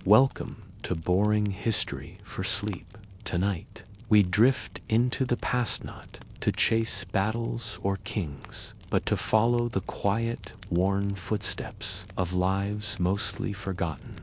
Welcome to boring history for sleep. Tonight, we drift into the past, not to chase battles or kings, but to follow the quiet, worn footsteps of lives mostly forgotten.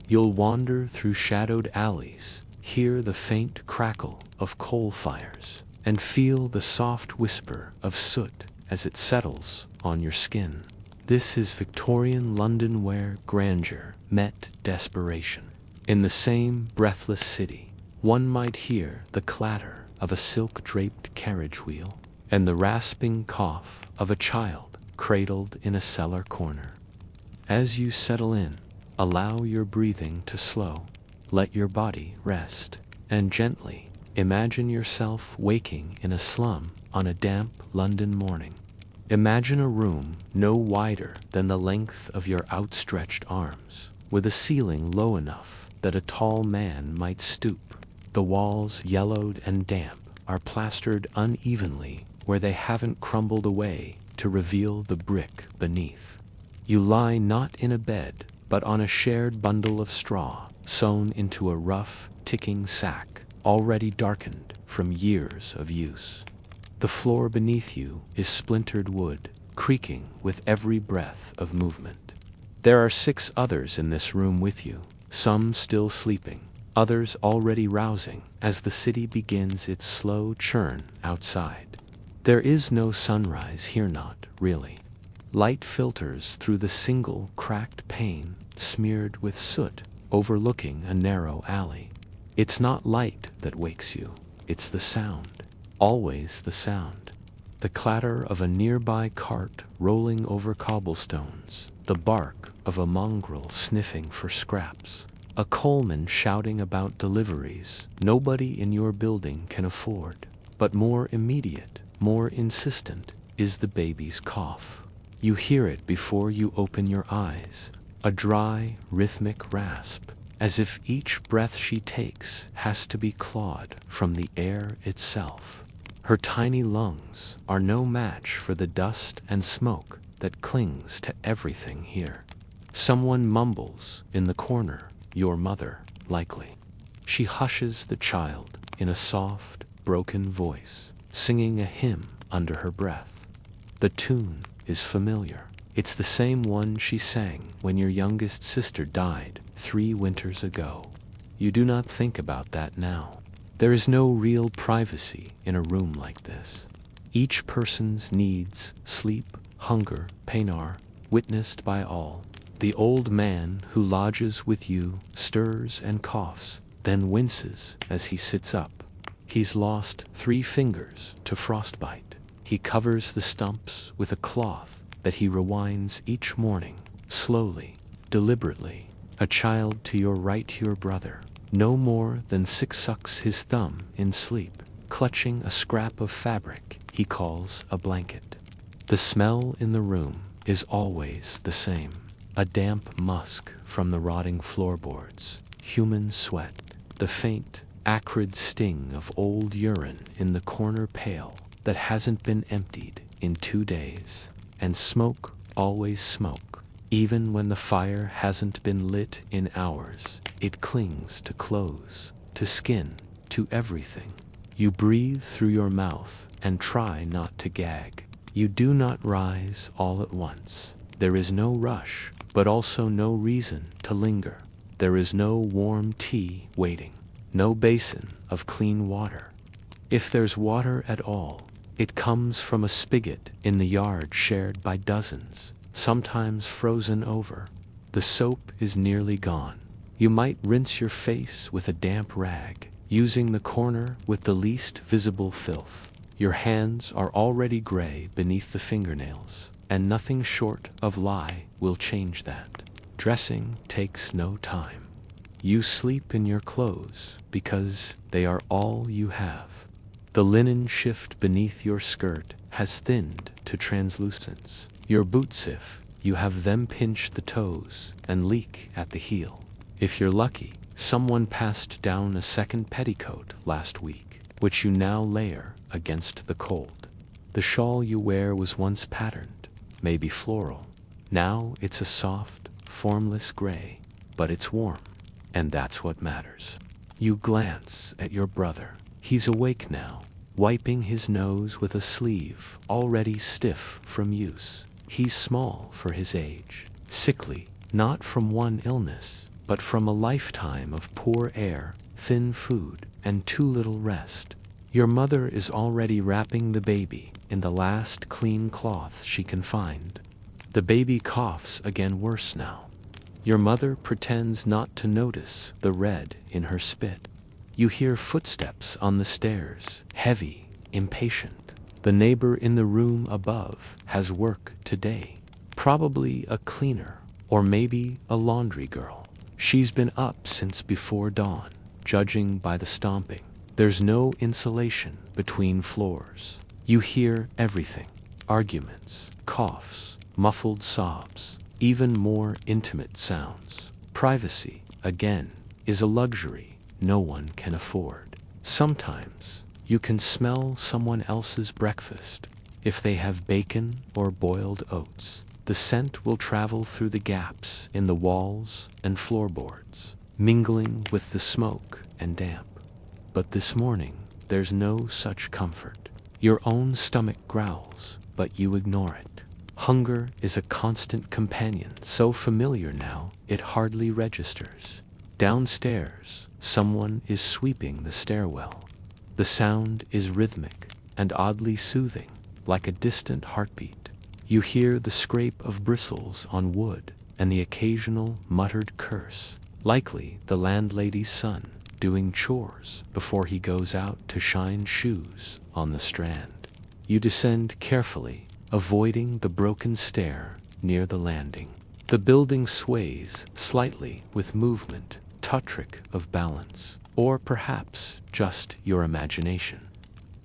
You'll wander through shadowed alleys, hear the faint crackle of coal fires, and feel the soft whisper of soot as it settles on your skin. This is Victorian London, where grandeur met desperation. In the same breathless city, one might hear the clatter of a silk-draped carriage wheel and the rasping cough of a child cradled in a cellar corner. As you settle in, allow your breathing to slow, let your body rest, and gently imagine yourself waking in a slum on a damp London morning. Imagine a room no wider than the length of your outstretched arms, with a ceiling low enough that a tall man might stoop. The walls, yellowed and damp, are plastered unevenly where they haven't crumbled away to reveal the brick beneath. You lie not in a bed, but on a shared bundle of straw, sewn into a rough, ticking sack, already darkened from years of use. The floor beneath you is splintered wood, creaking with every breath of movement. There are 6 others in this room with you, some still sleeping, others already rousing as the city begins its slow churn outside. There is no sunrise here, not really. Light filters through the single cracked pane smeared with soot, overlooking a narrow alley. It's not light that wakes you, it's the sound. Always the sound. The clatter of a nearby cart rolling over cobblestones, the bark of a mongrel sniffing for scraps, a coalman shouting about deliveries nobody in your building can afford. But more immediate, more insistent, is the baby's cough. You hear it before you open your eyes, a dry, rhythmic rasp, as if each breath she takes has to be clawed from the air itself. Her tiny lungs are no match for the dust and smoke that clings to everything here. Someone mumbles in the corner, your mother, likely. She hushes the child in a soft, broken voice, singing a hymn under her breath. The tune is familiar. It's the same one she sang when your youngest sister died 3 winters ago. You do not think about that now. There is no real privacy in a room like this. Each person's needs, sleep, hunger, pain are witnessed by all. The old man who lodges with you stirs and coughs, then winces as he sits up. He's lost 3 fingers to frostbite. He covers the stumps with a cloth that he rewinds each morning, slowly, deliberately. A child to your right, your brother, no more than 6, sucks his thumb in sleep, clutching a scrap of fabric he calls a blanket. The smell in the room is always the same, a damp musk from the rotting floorboards, human sweat, the faint, acrid sting of old urine in the corner pail that hasn't been emptied in 2 days, and smoke, always smoke. Even when the fire hasn't been lit in hours, it clings to clothes, to skin, to everything. You breathe through your mouth and try not to gag. You do not rise all at once. There is no rush, but also no reason to linger. There is no warm tea waiting, no basin of clean water. If there's water at all, it comes from a spigot in the yard shared by dozens, sometimes frozen over. The soap is nearly gone. You might rinse your face with a damp rag, using the corner with the least visible filth. Your hands are already gray beneath the fingernails, and nothing short of lye will change that. Dressing takes no time. You sleep in your clothes because they are all you have. The linen shift beneath your skirt has thinned to translucence. Your boots, if you have them, pinch the toes and leak at the heel. If you're lucky, someone passed down a second petticoat last week, which you now layer against the cold. The shawl you wear was once patterned, maybe floral. Now it's a soft, formless gray, but it's warm. and that's what matters. You glance at your brother. He's awake now, wiping his nose with a sleeve already stiff from use. He's small for his age, sickly, not from one illness, but from a lifetime of poor air, thin food, and too little rest. Your mother is already wrapping the baby in the last clean cloth she can find. The baby coughs again, worse now. Your mother pretends not to notice the red in her spit. You hear footsteps on the stairs, heavy, impatient. The neighbor in the room above has work today. Probably a cleaner, or maybe a laundry girl. She's been up since before dawn, judging by the stomping. There's no insulation between floors. You hear everything: arguments, coughs, muffled sobs, even more intimate sounds. Privacy, again, is a luxury no one can afford. Sometimes you can smell someone else's breakfast. If they have bacon or boiled oats, the scent will travel through the gaps in the walls and floorboards, mingling with the smoke and damp. But this morning, there's no such comfort. Your own stomach growls, but you ignore it. Hunger is a constant companion, so familiar now it hardly registers. Downstairs, someone is sweeping the stairwell. The sound is rhythmic and oddly soothing, like a distant heartbeat. You hear the scrape of bristles on wood and the occasional muttered curse, likely the landlady's son doing chores before he goes out to shine shoes on the Strand. You descend carefully, avoiding the broken stair near the landing. The building sways slightly with movement, trick of balance, or perhaps just your imagination.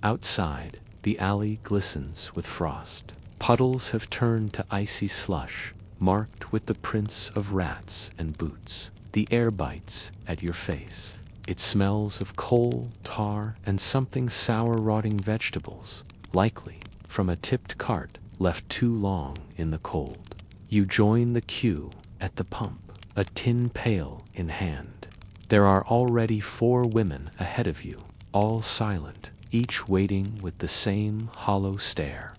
Outside, the alley glistens with frost. Puddles have turned to icy slush, marked with the prints of rats and boots. The air bites at your face. It smells of coal, tar, and something sour rotting vegetables, likely from a tipped cart left too long in the cold. You join the queue at the pump, a tin pail in hand. There are already 4 women ahead of you, all silent, each waiting with the same hollow stare.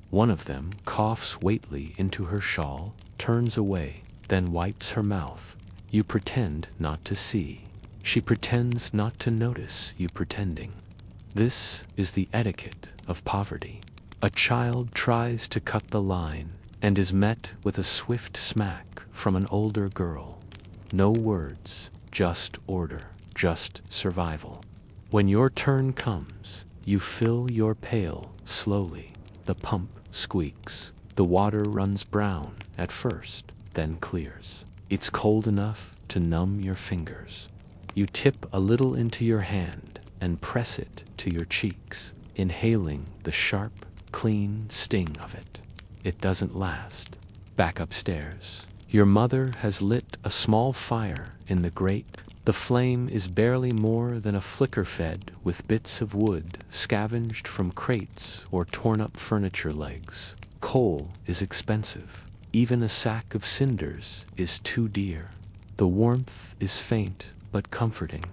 One of them coughs weightily into her shawl, turns away, then wipes her mouth. You pretend not to see. She pretends not to notice you pretending. This is the etiquette of poverty. A child tries to cut the line and is met with a swift smack from an older girl. No words, just order, just survival. When your turn comes, you fill your pail slowly. The pump squeaks. The water runs brown at first, then clears. It's cold enough to numb your fingers. You tip a little into your hand and press it to your cheeks, inhaling the sharp, clean sting of it. It doesn't last. Back upstairs, your mother has lit a small fire in the grate. The flame is barely more than a flicker fed with bits of wood scavenged from crates or torn up furniture legs. Coal is expensive. Even a sack of cinders is too dear. The warmth is faint but comforting.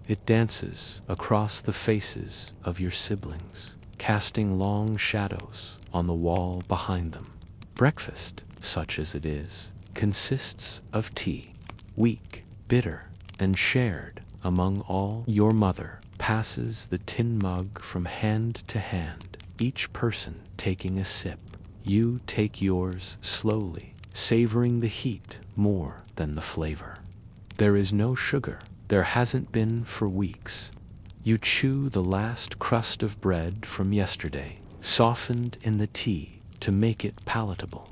It dances across the faces of your siblings, casting long shadows on the wall behind them. Breakfast, such as it is, consists of tea, weak, bitter, and shared among all. Your mother passes the tin mug from hand to hand, each person taking a sip. You take yours slowly, savoring the heat more than the flavor. There is no sugar. There hasn't been for weeks. You chew the last crust of bread from yesterday, softened in the tea to make it palatable.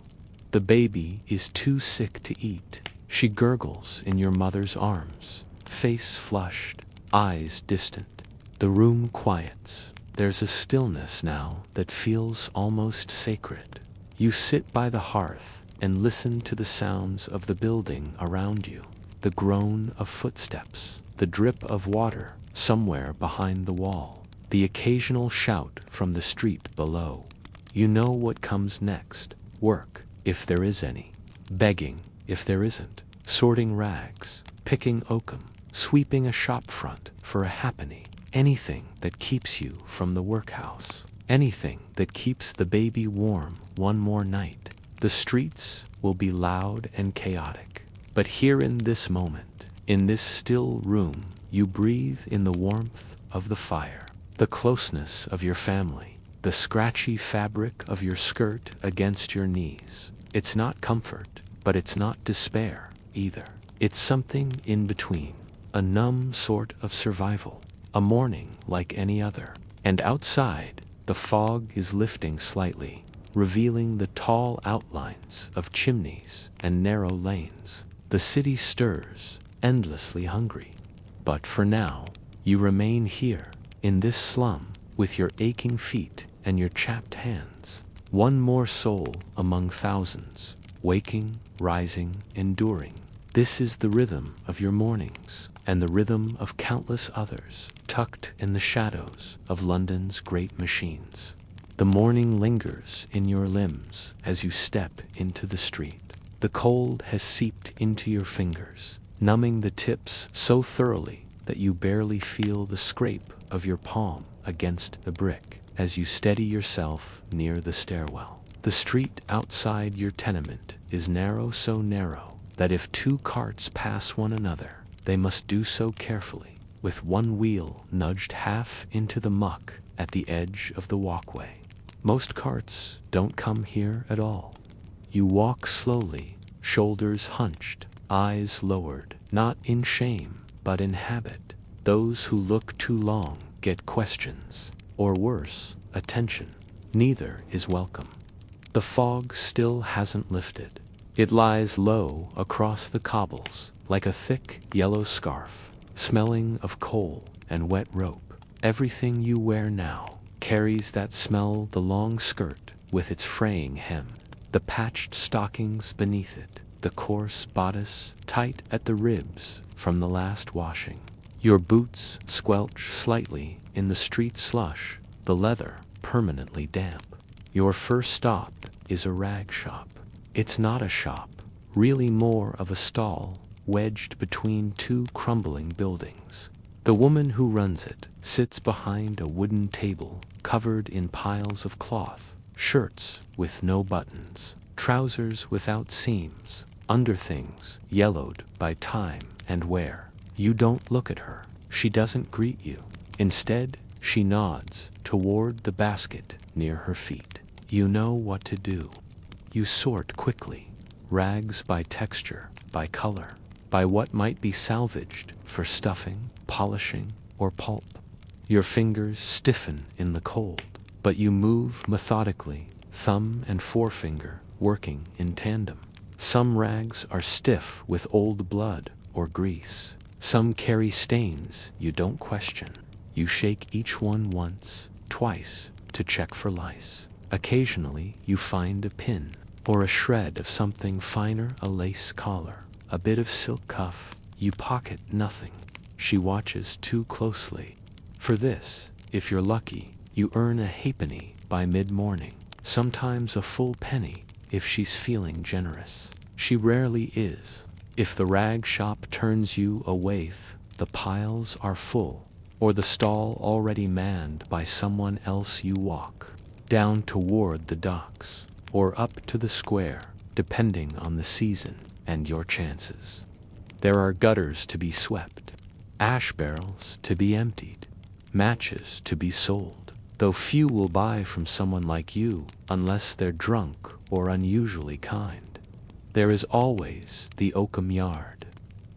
The baby is too sick to eat. She gurgles in your mother's arms, face flushed, eyes distant. The room quiets. There's a stillness now that feels almost sacred. You sit by the hearth and listen to the sounds of the building around you. The groan of footsteps, the drip of water somewhere behind the wall, the occasional shout from the street below. You know what comes next. Work, if there is any. Begging, if there isn't. Sorting rags, picking oakum, sweeping a shop front for a halfpenny, anything that keeps you from the workhouse, anything that keeps the baby warm one more night. The streets will be loud and chaotic, but here in this moment, in this still room, you breathe in the warmth of the fire, the closeness of your family, the scratchy fabric of your skirt against your knees. It's not comfort, but it's not despair either. It's something in between, a numb sort of survival, a morning like any other. And outside, the fog is lifting slightly, revealing the tall outlines of chimneys and narrow lanes. The city stirs, endlessly hungry. But for now, you remain here, in this slum, with your aching feet and your chapped hands. One more soul among thousands, waking, rising, enduring. This is the rhythm of your mornings, and the rhythm of countless others, tucked in the shadows of London's great machines. The morning lingers in your limbs as you step into the street. The cold has seeped into your fingers, numbing the tips so thoroughly that you barely feel the scrape of your palm against the brick as you steady yourself near the stairwell. The street outside your tenement is narrow, so narrow that if two carts pass one another, they must do so carefully, with one wheel nudged half into the muck at the edge of the walkway. Most carts don't come here at all. You walk slowly, shoulders hunched, eyes lowered, not in shame, but in habit. Those who look too long get questions, or worse, attention. Neither is welcome. The fog still hasn't lifted. It lies low across the cobbles, like a thick yellow scarf, smelling of coal and wet rope. Everything you wear now carries that smell: the long skirt with its fraying hem, the patched stockings beneath it, the coarse bodice tight at the ribs from the last washing. Your boots squelch slightly in the street slush, the leather permanently damp. Your first stop is a rag shop. It's not a shop, really more of a stall wedged between two crumbling buildings. The woman who runs it sits behind a wooden table covered in piles of cloth, shirts with no buttons, trousers without seams, underthings yellowed by time and wear. You don't look at her. She doesn't greet you. Instead, she nods toward the basket near her feet. You know what to do. You sort quickly, rags by texture, by color, by what might be salvaged for stuffing, polishing, or pulp. Your fingers stiffen in the cold, but you move methodically, thumb and forefinger working in tandem. Some rags are stiff with old blood or grease. Some carry stains you don't question. You shake each one once, twice, to check for lice. Occasionally you find a pin, or a shred of something finer, a lace collar, a bit of silk cuff. You pocket nothing. She watches too closely. For this, if you're lucky, you earn a halfpenny by mid-morning, sometimes a full penny if she's feeling generous. She rarely is. If the rag shop turns you a waif, the piles are full, or the stall already manned by someone else. You walk down toward the docks, or up to the square, depending on the season and your chances. There are gutters to be swept, ash barrels to be emptied, matches to be sold, though few will buy from someone like you unless they're drunk or unusually kind. There is always the oakum yard.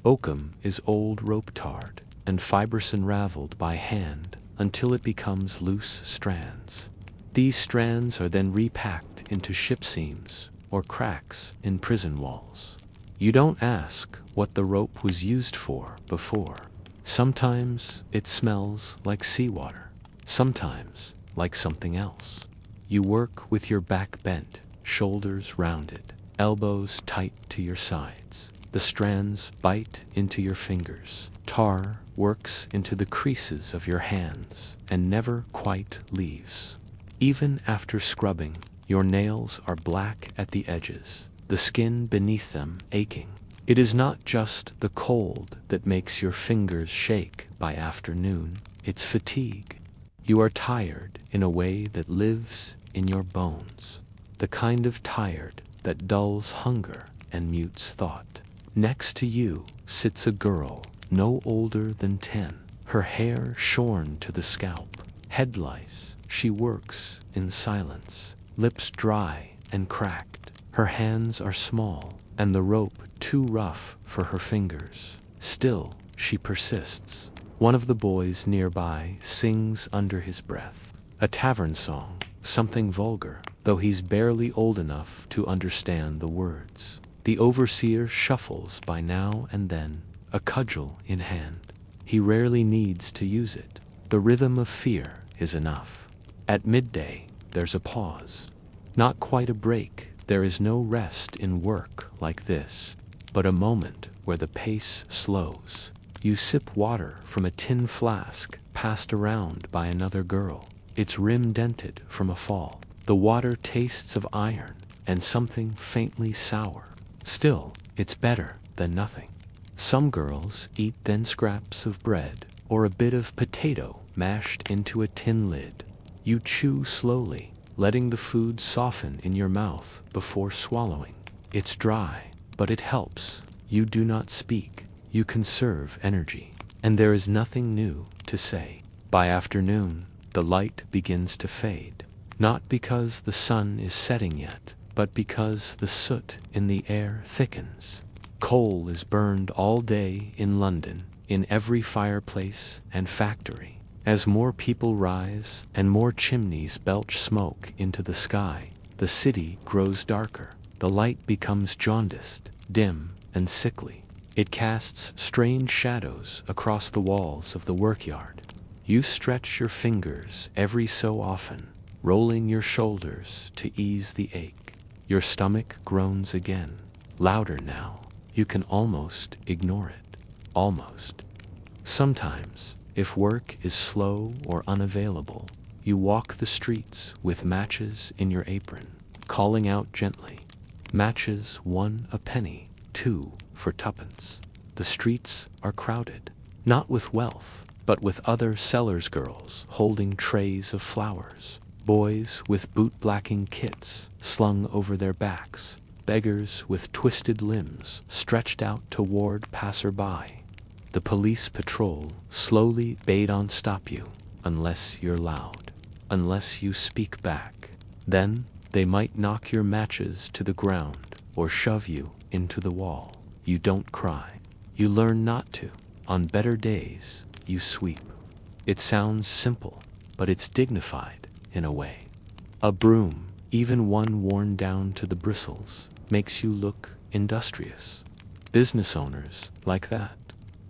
Oakum is old rope tarred and fibers unraveled by hand until it becomes loose strands. These strands are then repacked into ship seams or cracks in prison walls. You don't ask what the rope was used for before. Sometimes it smells like seawater, sometimes like something else. You work with your back bent, shoulders rounded, elbows tight to your sides. The strands bite into your fingers. Tar works into the creases of your hands and never quite leaves. Even after scrubbing, your nails are black at the edges, the skin beneath them aching. It is not just the cold that makes your fingers shake by afternoon, it's fatigue. You are tired in a way that lives in your bones, the kind of tired that dulls hunger and mutes thought. Next to you sits a girl no older than 10, her hair shorn to the scalp, head lice. She works in silence, lips dry and cracked. Her hands are small, and the rope too rough for her fingers. Still, she persists. One of the boys nearby sings under his breath, a tavern song, something vulgar, though he's barely old enough to understand the words. The overseer shuffles by now and then, a cudgel in hand. He rarely needs to use it. The rhythm of fear is enough. At midday, there's a pause. Not quite a break. There is no rest in work like this, but a moment where the pace slows. You sip water from a tin flask passed around by another girl, its rim dented from a fall. The water tastes of iron and something faintly sour. Still, it's better than nothing. Some girls eat thin scraps of bread or a bit of potato mashed into a tin lid. You chew slowly, letting the food soften in your mouth before swallowing. It's dry, but it helps. You do not speak. You conserve energy, and there is nothing new to say. By afternoon, the light begins to fade, not because the sun is setting yet, but because the soot in the air thickens. Coal is burned all day in London, in every fireplace and factory. As more people rise and more chimneys belch smoke into the sky, the city grows darker. The light becomes jaundiced, dim, and sickly. It casts strange shadows across the walls of the workyard. You stretch your fingers every so often, rolling your shoulders to ease the ache. Your stomach groans again, louder now. You can almost ignore it. Almost. Sometimes, if work is slow or unavailable, you walk the streets with matches in your apron, calling out gently. Matches 1 a penny, 2 for tuppence. The streets are crowded, not with wealth, but with other sellers' girls holding trays of flowers, boys with boot-blacking kits slung over their backs, beggars with twisted limbs stretched out toward passer-by. The police patrol slowly they don't stop you unless you're loud, unless you speak back. Then they might knock your matches to the ground or shove you into the wall. You don't cry. You learn not to. On better days, you sweep. It sounds simple, but it's dignified in a way. A broom, even one worn down to the bristles, makes you look industrious. Business owners like that.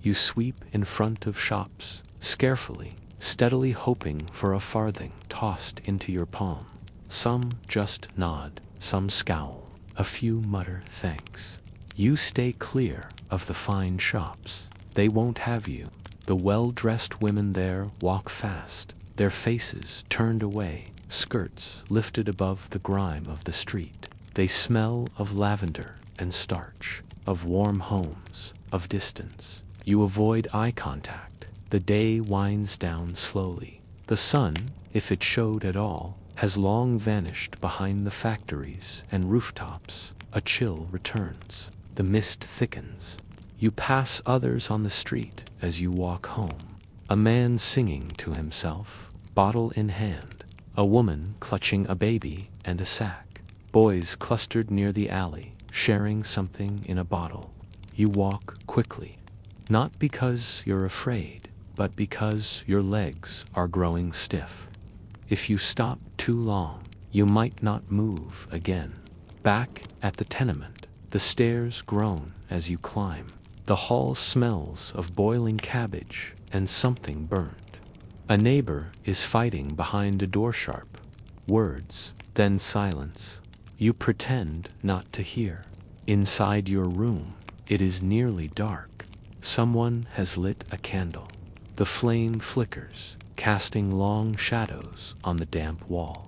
You sweep in front of shops, scarefully, steadily hoping for a farthing tossed into your palm. Some just nod, some scowl, a few mutter thanks. You stay clear of the fine shops. They won't have you. The well-dressed women there walk fast, their faces turned away, skirts lifted above the grime of the street. They smell of lavender and starch, of warm homes, of distance. You avoid eye contact. The day winds down slowly. The sun, if it showed at all, has long vanished behind the factories and rooftops. A chill returns. The mist thickens. You pass others on the street as you walk home. A man singing to himself, bottle in hand. A woman clutching a baby and a sack. Boys clustered near the alley, sharing something in a bottle. You walk quickly, not because you're afraid, but because your legs are growing stiff. If you stop too long, you might not move again. Back at the tenement, the stairs groan as you climb. The hall smells of boiling cabbage and something burnt. A neighbor is fighting behind a door sharp. Words, then silence. You pretend not to hear. Inside your room, it is nearly dark. Someone has lit a candle. The flame flickers, casting long shadows on the damp wall.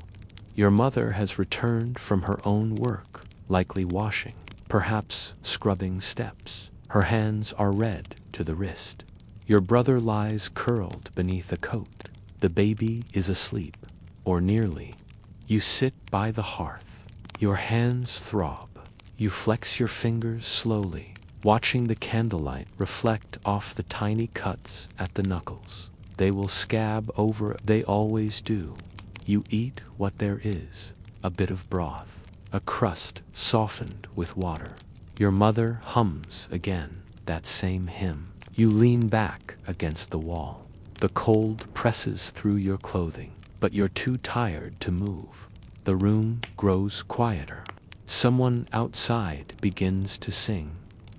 Your mother has returned from her own work, likely washing. perhaps scrubbing steps. Her hands are red to the wrist. Your brother lies curled beneath a coat. The baby is asleep, or nearly. You sit by the hearth. Your hands throb. You flex your fingers slowly, watching the candlelight reflect off the tiny cuts at the knuckles. They will scab over, they always do. You eat what there is, a bit of broth, a crust softened with water. Your mother hums again, that same hymn. You lean back against the wall. The cold presses through your clothing, but you're too tired to move. The room grows quieter. Someone outside begins to sing.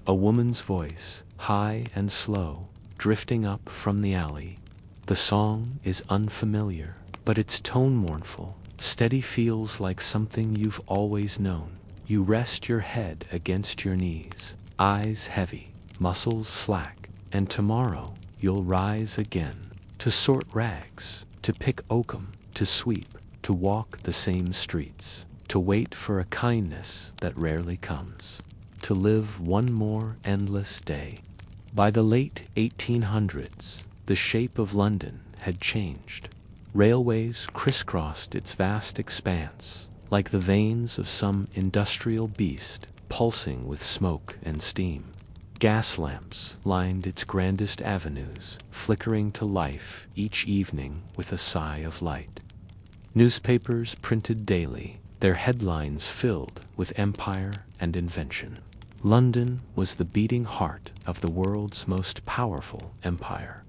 A woman's voice, high and slow, drifting up from the alley. The song is unfamiliar, but its tone mournful. Steady feels like something you've always known. You rest your head against your knees, eyes heavy, muscles slack, and tomorrow you'll rise again, to sort rags, to pick oakum, to sweep, to walk the same streets, to wait for a kindness that rarely comes, to live one more endless day. By the late 1800s, the shape of London had changed. Railways crisscrossed its vast expanse, like the veins of some industrial beast pulsing with smoke and steam. Gas lamps lined its grandest avenues, flickering to life each evening with a sigh of light. Newspapers printed daily, their headlines filled with empire and invention. London was the beating heart of the world's most powerful empire.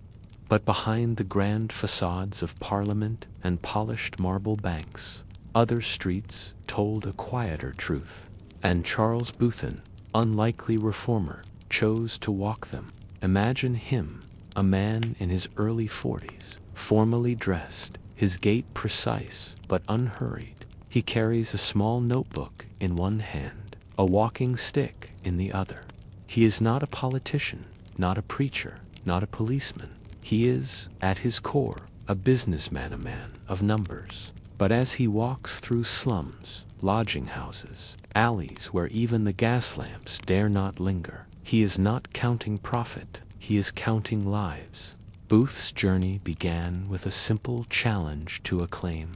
But behind the grand facades of Parliament and polished marble banks, other streets told a quieter truth. And Charles Bouthan, unlikely reformer, chose to walk them. Imagine him, a man in his early 40s, formally dressed, his gait precise but unhurried. He carries a small notebook in one hand, a walking stick in the other. He is not a politician, not a preacher, not a policeman. He is, at his core, a businessman, a man of numbers. But as he walks through slums, lodging houses, alleys where even the gas lamps dare not linger, he is not counting profit, he is counting lives. Booth's journey began with a simple challenge to acclaim.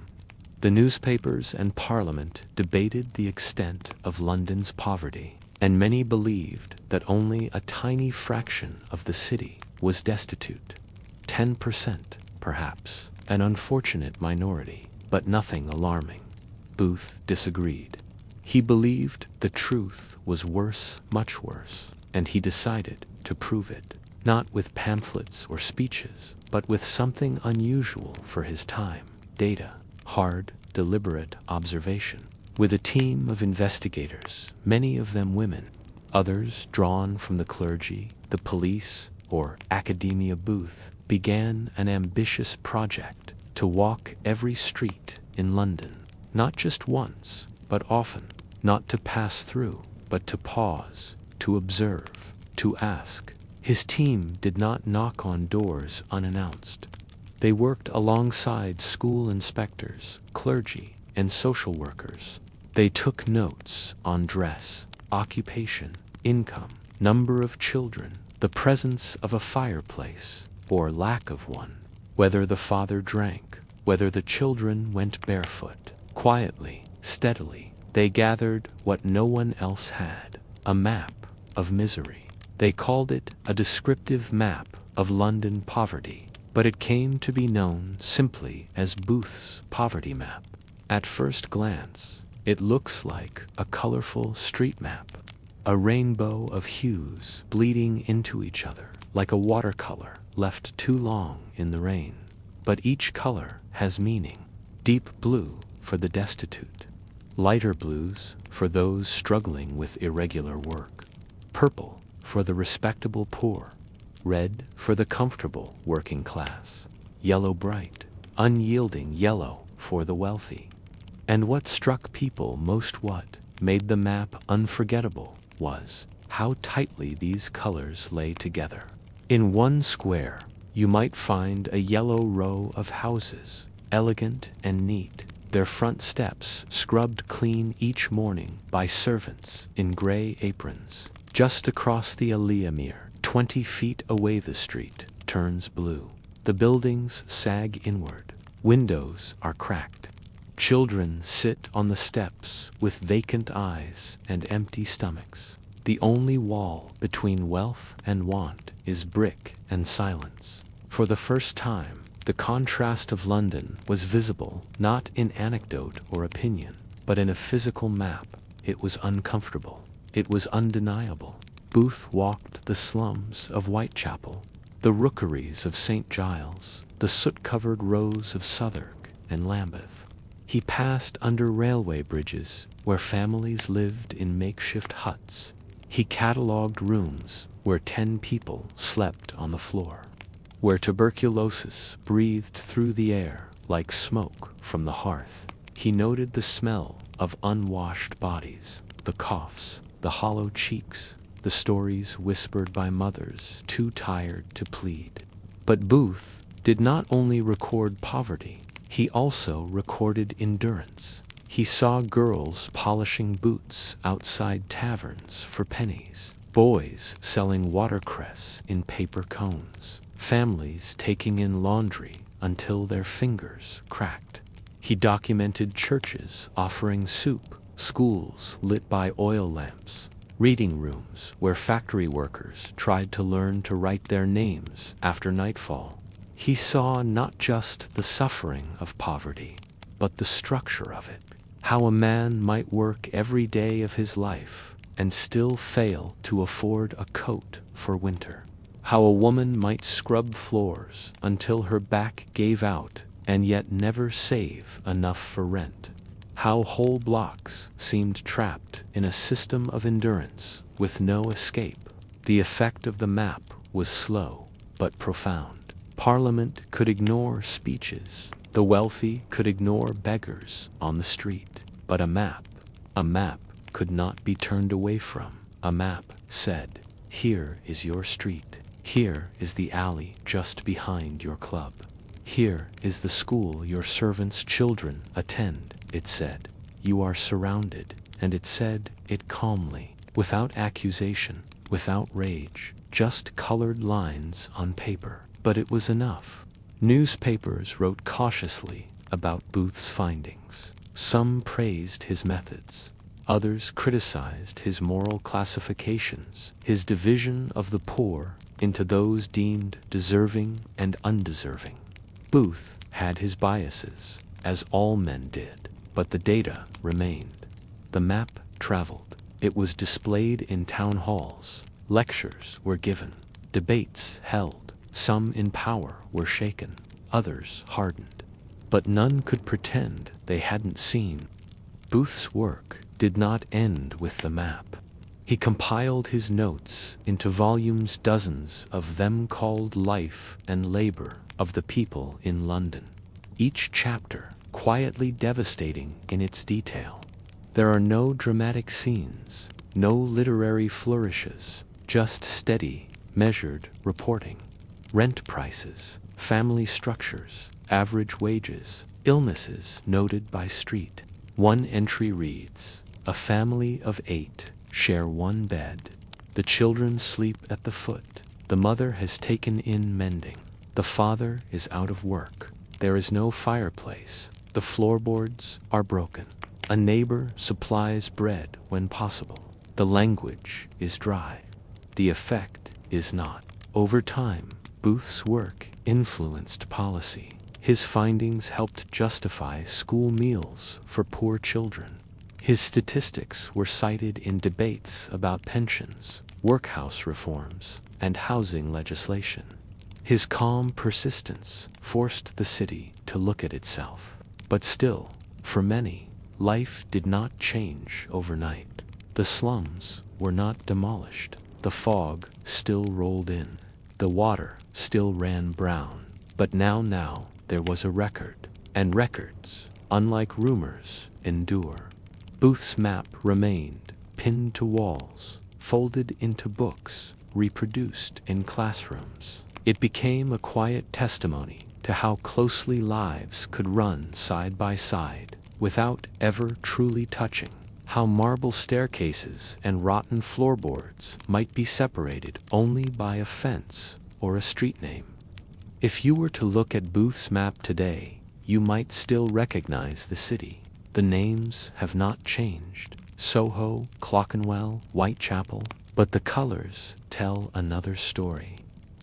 The newspapers and Parliament debated the extent of London's poverty, and many believed that only a tiny fraction of the city was destitute. 10%, perhaps, an unfortunate minority, but nothing alarming. Booth disagreed. He believed the truth was worse, much worse, and he decided to prove it, not with pamphlets or speeches, but with something unusual for his time: data, hard, deliberate observation. With a team of investigators, many of them women, others drawn from the clergy, the police, or academia, Booth began an ambitious project to walk every street in London, not just once, but often, not to pass through, but to pause, to observe, to ask. His team did not knock on doors unannounced. They worked alongside school inspectors, clergy, and social workers. They took notes on dress, occupation, income, number of children, the presence of a fireplace, or lack of one, whether the father drank, whether the children went barefoot. Quietly, steadily, they gathered what no one else had: a map of misery. They called it a descriptive map of London poverty, but it came to be known simply as Booth's poverty map. At first glance, it looks like a colorful street map, a rainbow of hues bleeding into each other, like a watercolor left too long in the rain. But each color has meaning: deep blue for the destitute, lighter blues for those struggling with irregular work, purple for the respectable poor, red for the comfortable working class, yellow bright, unyielding yellow for the wealthy. And what struck people most, what made the map unforgettable, was how tightly these colors lay together. In one square, you might find a yellow row of houses, elegant and neat, their front steps scrubbed clean each morning by servants in gray aprons. Just across the alleyways, 20 feet away the street turns blue. The buildings sag inward. Windows are cracked. Children sit on the steps with vacant eyes and empty stomachs. The only wall between wealth and want is brick and silence. For the first time, the contrast of London was visible not in anecdote or opinion, but in a physical map. It was uncomfortable. It was undeniable. Booth walked the slums of Whitechapel, the rookeries of St. Giles, the soot-covered rows of Southwark and Lambeth. He passed under railway bridges where families lived in makeshift huts. He catalogued rooms where 10 people slept on the floor, where tuberculosis breathed through the air like smoke from the hearth. He noted the smell of unwashed bodies, the coughs, the hollow cheeks, the stories whispered by mothers too tired to plead. But Booth did not only record poverty, he also recorded endurance. He saw girls polishing boots outside taverns for pennies, boys selling watercress in paper cones, families taking in laundry until their fingers cracked. He documented churches offering soup, schools lit by oil lamps, reading rooms where factory workers tried to learn to write their names after nightfall. He saw not just the suffering of poverty, but the structure of it. How a man might work every day of his life and still fail to afford a coat for winter. How a woman might scrub floors until her back gave out and yet never save enough for rent. How whole blocks seemed trapped in a system of endurance with no escape. The effect of the map was slow but profound. Parliament could ignore speeches. The wealthy could ignore beggars on the street. But a map could not be turned away from. A map said, "Here is your street. Here is the alley just behind your club. Here is the school your servants' children attend," it said. "You are surrounded," and it said it calmly, without accusation, without rage, just colored lines on paper. But it was enough. Newspapers wrote cautiously about Booth's findings. Some praised his methods. Others criticized his moral classifications, his division of the poor into those deemed deserving and undeserving. Booth had his biases, as all men did, but the data remained. The map traveled. It was displayed in town halls. Lectures were given. Debates held. Some in power were shaken, others hardened. But none could pretend they hadn't seen. Booth's work did not end with the map. He compiled his notes into volumes, dozens of them, called Life and Labor of the People in London. Each chapter quietly devastating in its detail. There are no dramatic scenes, no literary flourishes, just steady, measured reporting. Rent prices, family structures, average wages, illnesses noted by street. One entry reads, "A family of 8 share one bed. The children sleep at the foot. The mother has taken in mending. The father is out of work. There is no fireplace. The floorboards are broken. A neighbor supplies bread when possible. The language is dry. The effect is not." Over time, Booth's work influenced policy. His findings helped justify school meals for poor children. His statistics were cited in debates about pensions, workhouse reforms, and housing legislation. His calm persistence forced the city to look at itself. But still, for many, life did not change overnight. The slums were not demolished. The fog still rolled in. The water still ran brown. But now there was a record, and records, unlike rumors, endure. Booth's map remained, pinned to walls, folded into books, reproduced in classrooms. It became a quiet testimony to how closely lives could run side by side without ever truly touching. How marble staircases and rotten floorboards might be separated only by a fence or a street name. If you were to look at Booth's map today, you might still recognize the city. The names have not changed: Soho, Clockenwell, Whitechapel, but the colors tell another story.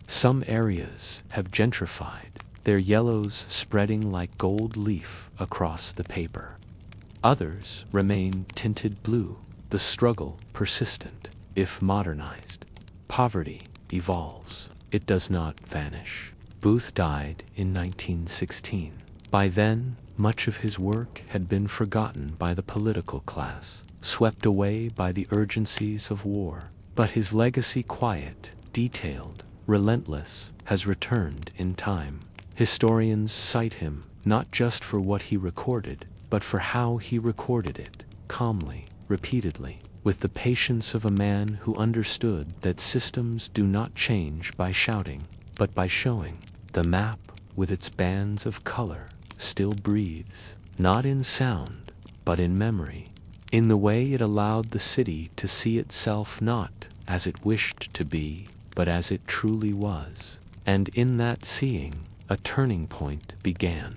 Some areas have gentrified, their yellows spreading like gold leaf across the paper. Others remain tinted blue, the struggle persistent, if modernized. Poverty evolves, it does not vanish. Booth died in 1916. By then, much of his work had been forgotten by the political class, swept away by the urgencies of war. But his legacy, quiet, detailed, relentless, has returned in time. Historians cite him not just for what he recorded, but for how he recorded it, calmly, repeatedly, with the patience of a man who understood that systems do not change by shouting, but by showing. The map, with its bands of color, still breathes, not in sound, but in memory, in the way it allowed the city to see itself not as it wished to be, but as it truly was. And in that seeing, a turning point began.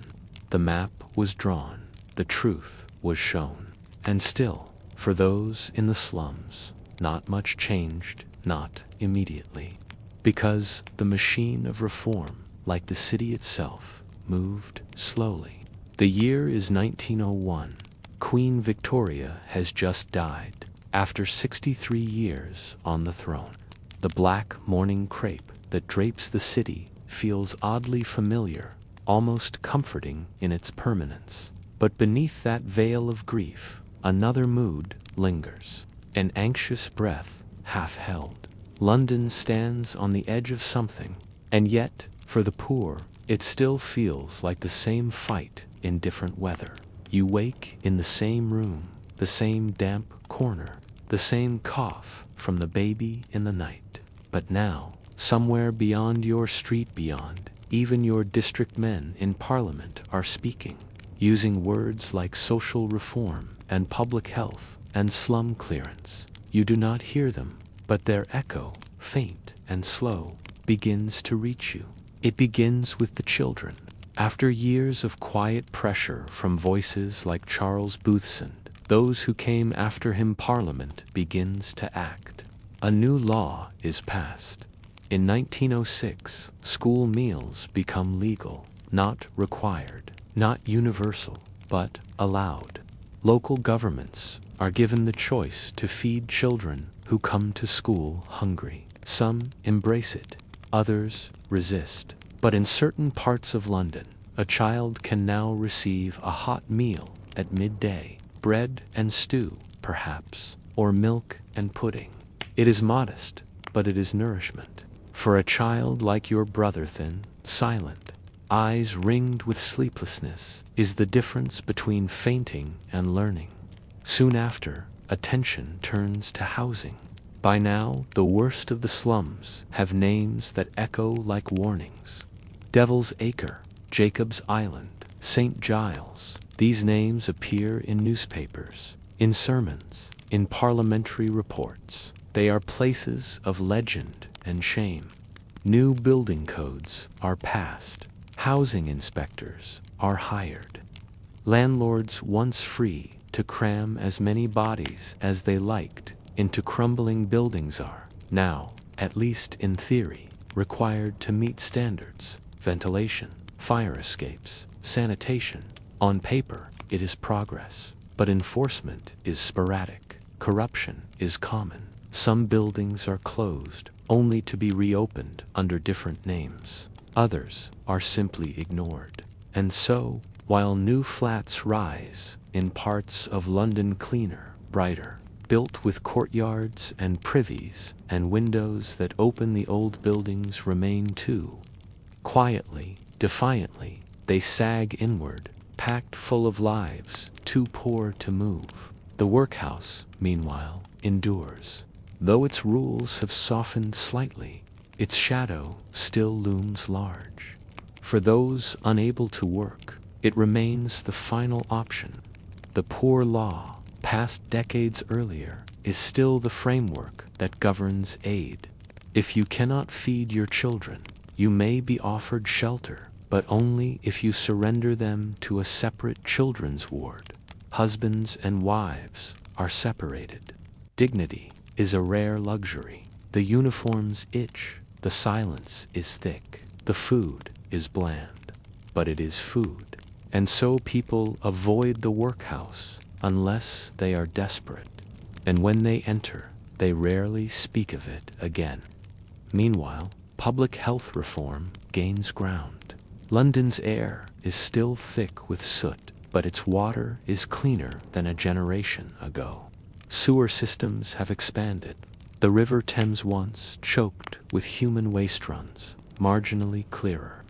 The map was drawn, the truth was shown. And still, for those in the slums, not much changed, not immediately. Because the machine of reform, like the city itself, moved slowly. The year is 1901. Queen Victoria has just died, after 63 years on the throne. The black mourning crepe that drapes the city feels oddly familiar, almost comforting in its permanence. But beneath that veil of grief, another mood lingers, an anxious breath half held. London stands on the edge of something, and yet, for the poor, it still feels like the same fight in different weather. You wake in the same room, the same damp corner, the same cough from the baby in the night. But now, somewhere beyond your street beyond, even your district men in Parliament are speaking, using words like social reform and public health and slum clearance. You do not hear them, but their echo, faint and slow, begins to reach you. It begins with the children. After years of quiet pressure from voices like Charles Boothson, those who came after him, Parliament begins to act. A new law is passed. In 1906, school meals become legal, not required, not universal, but allowed. Local governments are given the choice to feed children who come to school hungry. Some embrace it, others resist. But in certain parts of London, a child can now receive a hot meal at midday, bread and stew, perhaps, or milk and pudding. It is modest, but it is nourishment. For a child like your brother, thin, silent, eyes ringed with sleeplessness, is the difference between fainting and learning. Soon after, attention turns to housing. By now, the worst of the slums have names that echo like warnings. Devil's Acre, Jacob's Island, St. Giles. These names appear in newspapers, in sermons, in parliamentary reports. They are places of legend and shame. New building codes are passed. Housing inspectors are hired. Landlords, once free to cram as many bodies as they liked into crumbling buildings, are now, at least in theory, required to meet standards. Ventilation, fire escapes, sanitation. On paper, it is progress, but enforcement is sporadic. Corruption is common. Some buildings are closed, only to be reopened under different names. Others are simply ignored. And so, while new flats rise in parts of London cleaner, brighter, built with courtyards and privies and windows that open, the old buildings remain too. Quietly, defiantly, they sag inward, packed full of lives, too poor to move. The workhouse, meanwhile, endures. Though its rules have softened slightly, its shadow still looms large. For those unable to work, it remains the final option. The poor law, passed decades earlier, is still the framework that governs aid. If you cannot feed your children, you may be offered shelter, but only if you surrender them to a separate children's ward. Husbands and wives are separated. Dignity is a rare luxury. The uniforms itch, the silence is thick, the food is bland, but it is food. And so people avoid the workhouse unless they are desperate, and when they enter, they rarely speak of it again. Meanwhile, public health reform gains ground. London's air is still thick with soot, but its water is cleaner than a generation ago. Sewer systems have expanded. The River Thames, once choked with human waste, runs marginally clearer.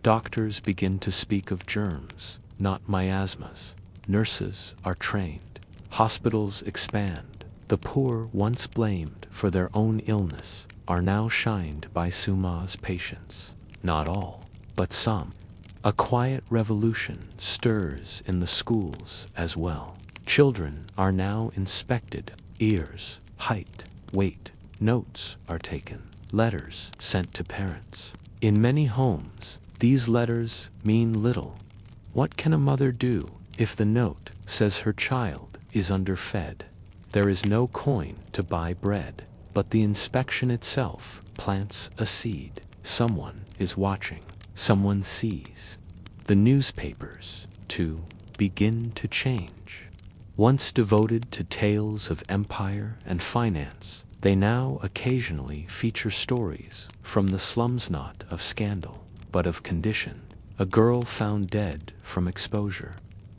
Doctors begin to speak of germs, not miasmas. Nurses are trained. Hospitals expand. The poor, once blamed for their own illness, are now shined by Suma's patients. Not all, but some. A quiet revolution stirs in the schools as well. Children are now inspected. Ears, height, weight, notes are taken. Letters sent to parents. In many homes, these letters mean little. What can a mother do if the note says her child is underfed? There is no coin to buy bread, but the inspection itself plants a seed. Someone is watching. Someone sees. The newspapers, too, begin to change. Once devoted to tales of empire and finance, they now occasionally feature stories from the slums, not of scandal, but of condition. A girl found dead from exposure.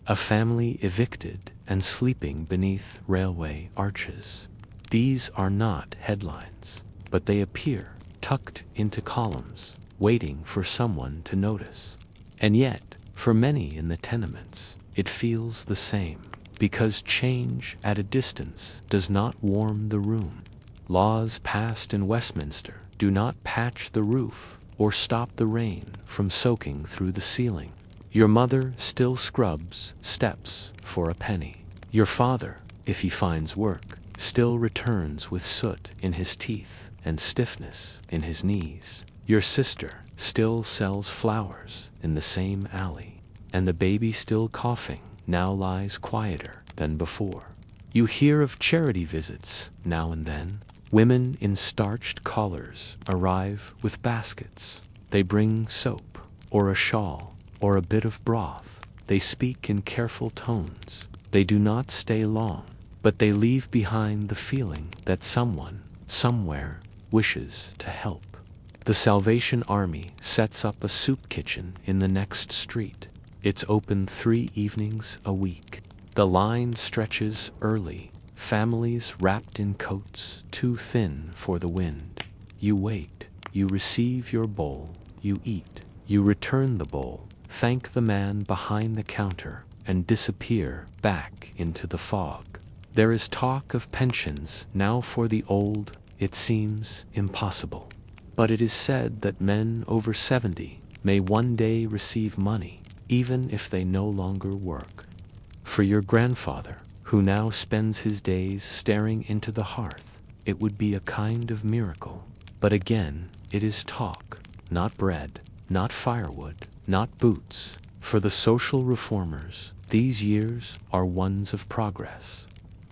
A family evicted and sleeping beneath railway arches. These are not headlines, but they appear tucked into columns, waiting for someone to notice. And yet, for many in the tenements, it feels the same, because change at a distance does not warm the room. Laws passed in Westminster do not patch the roof or stop the rain from soaking through the ceiling. Your mother still scrubs steps for a penny. Your father, if he finds work, still returns with soot in his teeth and stiffness in his knees. Your sister still sells flowers in the same alley, and the baby, still coughing, now lies quieter than before. You hear of charity visits now and then. Women in starched collars arrive with baskets. They bring soap, or a shawl, or a bit of broth. They speak in careful tones. They do not stay long, but they leave behind the feeling that someone, somewhere, wishes to help. The Salvation Army sets up a soup kitchen in the next street. It's open 3 evenings a week. The line stretches early, families wrapped in coats too thin for the wind. You wait, you receive your bowl, you eat, you return the bowl, thank the man behind the counter, and disappear back into the fog. There is talk of pensions now for the old. It seems impossible. But it is said that men over 70 may one day receive money, even if they no longer work. For your grandfather, who now spends his days staring into the hearth, it would be a kind of miracle. But again, it is talk, not bread, not firewood, not boots. For the social reformers, these years are ones of progress.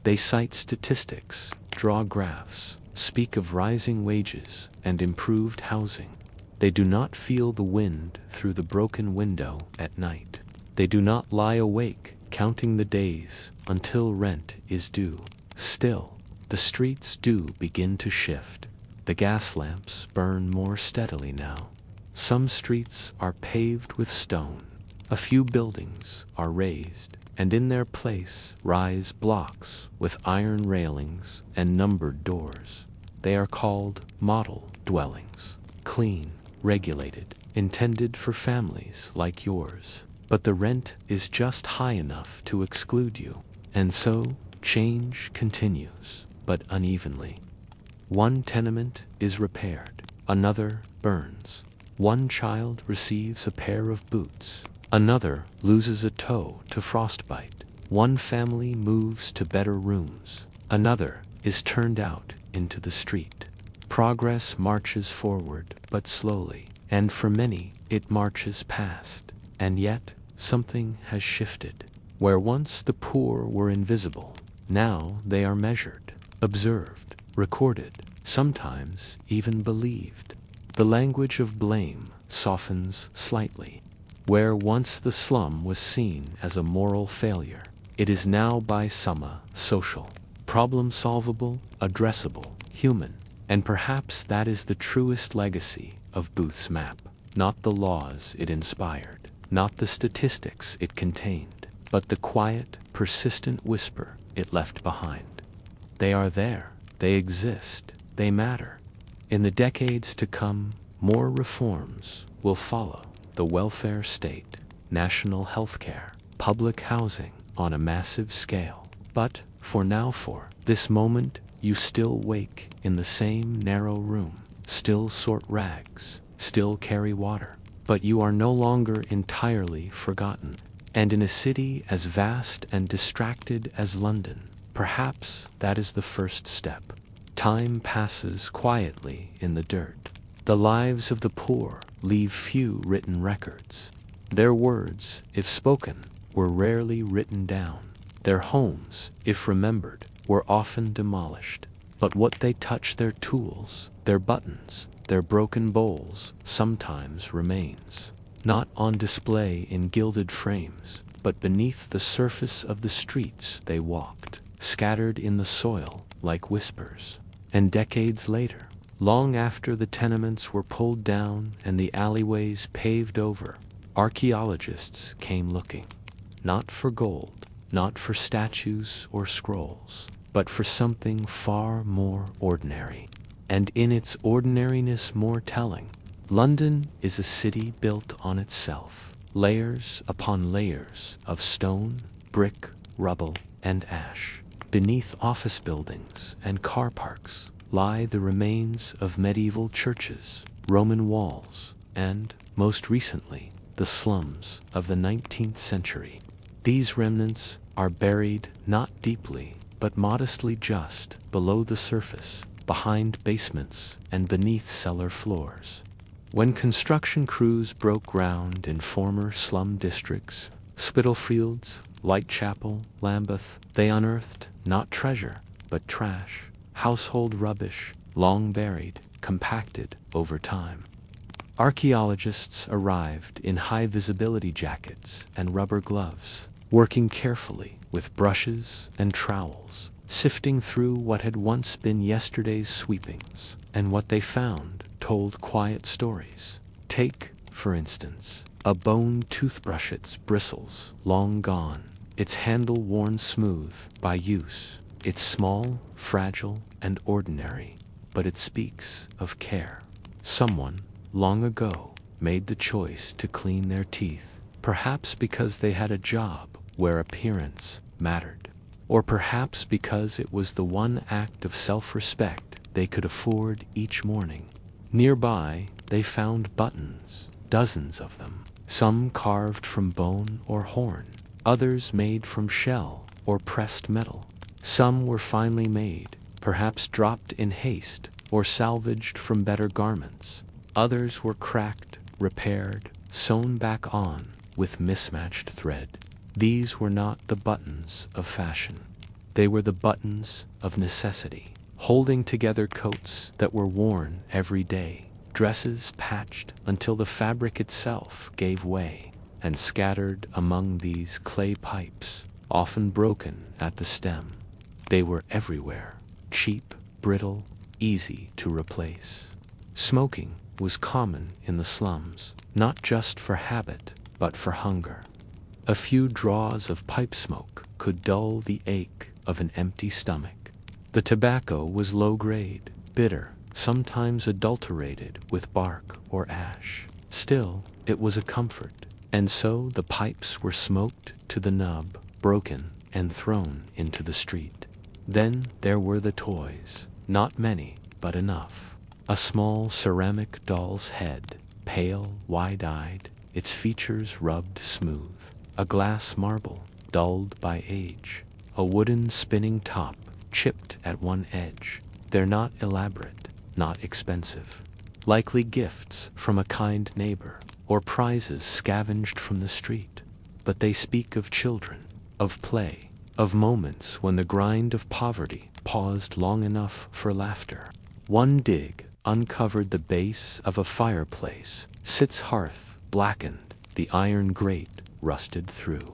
They cite statistics, draw graphs, speak of rising wages and improved housing. They do not feel the wind through the broken window at night. They do not lie awake counting the days until rent is due. Still, the streets do begin to shift. The gas lamps burn more steadily now. Some streets are paved with stone. A few buildings are raised, and in their place rise blocks with iron railings and numbered doors. They are called model dwellings, clean, regulated, intended for families like yours. But the rent is just high enough to exclude you, and so change continues, but unevenly. One tenement is repaired, another burns. One child receives a pair of boots, another loses a toe to frostbite. One family moves to better rooms. Another is turned out into the street. Progress marches forward, but slowly, and for many, it marches past. And yet, something has shifted. Where once the poor were invisible, now they are measured, observed, recorded, sometimes even believed. The language of blame softens slightly. Where once the slum was seen as a moral failure, it is now by some social, problem-solvable, addressable, human. And perhaps that is the truest legacy of Booth's map. Not the laws it inspired, not the statistics it contained, but the quiet, persistent whisper it left behind. They are there, they exist, they matter. In the decades to come, more reforms will follow. The welfare state, national health care, public housing on a massive scale. But, for this moment, you still wake in the same narrow room, still sort rags, still carry water. But you are no longer entirely forgotten. And in a city as vast and distracted as London, perhaps that is the first step. Time passes quietly in the dirt. The lives of the poor leave few written records. Their words, if spoken, were rarely written down. Their homes, if remembered, were often demolished. But what they touch, their tools, their buttons, their broken bowls, sometimes remains. Not on display in gilded frames, but beneath the surface of the streets they walked, scattered in the soil like whispers. And decades later, long after the tenements were pulled down and the alleyways paved over, archaeologists came looking. Not for gold, not for statues or scrolls, but for something far more ordinary. And in its ordinariness more telling. London is a city built on itself, layers upon layers of stone, brick, rubble, and ash. Beneath office buildings and car parks lie the remains of medieval churches, Roman walls, and, most recently, the slums of the 19th century. These remnants are buried not deeply, but modestly just below the surface, behind basements and beneath cellar floors. When construction crews broke ground in former slum districts, Spitalfields, Whitechapel, Lambeth, they unearthed not treasure, but trash, household rubbish, long buried, compacted over time. Archaeologists arrived in high-visibility jackets and rubber gloves, working carefully with brushes and trowels, sifting through what had once been yesterday's sweepings, and what they found told quiet stories. Take, for instance, a bone toothbrush, its bristles long gone, its handle worn smooth by use. It's small, fragile, and ordinary, but it speaks of care. Someone, long ago, made the choice to clean their teeth, perhaps because they had a job where appearance mattered, or perhaps because it was the one act of self-respect they could afford each morning. Nearby, they found buttons, dozens of them, some carved from bone or horn, others made from shell or pressed metal. Some were finely made, perhaps dropped in haste or salvaged from better garments. Others were cracked, repaired, sewn back on with mismatched thread. These were not the buttons of fashion. They were the buttons of necessity, holding together coats that were worn every day, dresses patched until the fabric itself gave way, and scattered among these clay pipes, often broken at the stem. They were everywhere, cheap, brittle, easy to replace. Smoking was common in the slums, not just for habit, but for hunger. A few draws of pipe smoke could dull the ache of an empty stomach. The tobacco was low-grade, bitter, sometimes adulterated with bark or ash. Still, it was a comfort, and so the pipes were smoked to the nub, broken, and thrown into the street. Then there were the toys, not many, but enough. A small ceramic doll's head, pale, wide-eyed, its features rubbed smooth. A glass marble, dulled by age. A wooden spinning top, chipped at one edge. They're not elaborate, not expensive. Likely gifts from a kind neighbor, or prizes scavenged from the street. But they speak of children, of play, of moments when the grind of poverty paused long enough for laughter. One dig uncovered the base of a fireplace, its hearth blackened, the iron grate rusted through.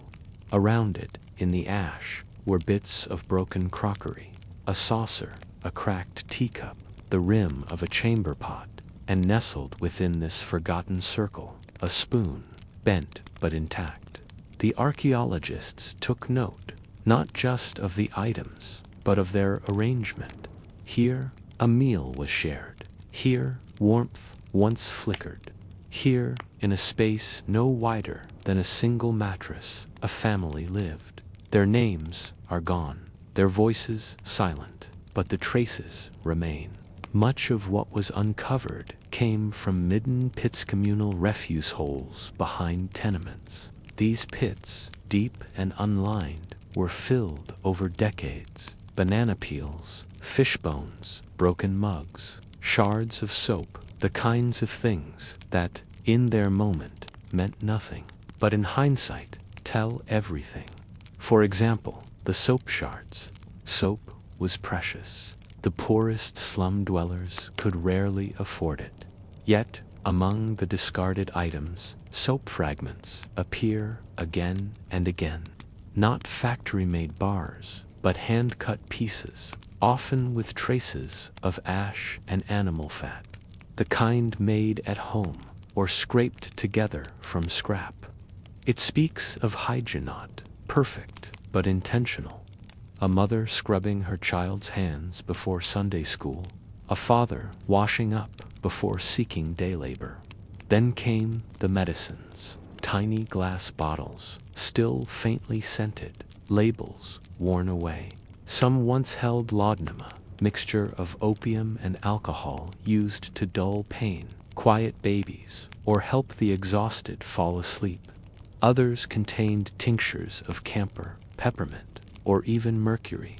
Around it, in the ash, were bits of broken crockery, a saucer, a cracked teacup, the rim of a chamber pot, and nestled within this forgotten circle, a spoon, bent but intact. The archaeologists took note, not just of the items, but of their arrangement. Here, a meal was shared. Here, warmth once flickered. Here, in a space no wider than a single mattress, a family lived. Their names are gone, their voices silent, but the traces remain. Much of what was uncovered came from midden pits, communal refuse holes behind tenements. These pits, deep and unlined, were filled over decades. Banana peels, fish bones, broken mugs, shards of soap, the kinds of things that, in their moment, meant nothing, but in hindsight, tell everything. For example, the soap shards. Soap was precious. The poorest slum dwellers could rarely afford it. Yet, among the discarded items, soap fragments appear again and again. Not factory-made bars, but hand-cut pieces, often with traces of ash and animal fat. The kind made at home, or scraped together from scrap. It speaks of hygiene, not perfect, but intentional. A mother scrubbing her child's hands before Sunday school, a father washing up before seeking day labor. Then came the medicines, tiny glass bottles, still faintly scented, labels worn away. Some once held laudanum, mixture of opium and alcohol used to dull pain, quiet babies, or help the exhausted fall asleep. Others contained tinctures of camphor, peppermint, or even mercury,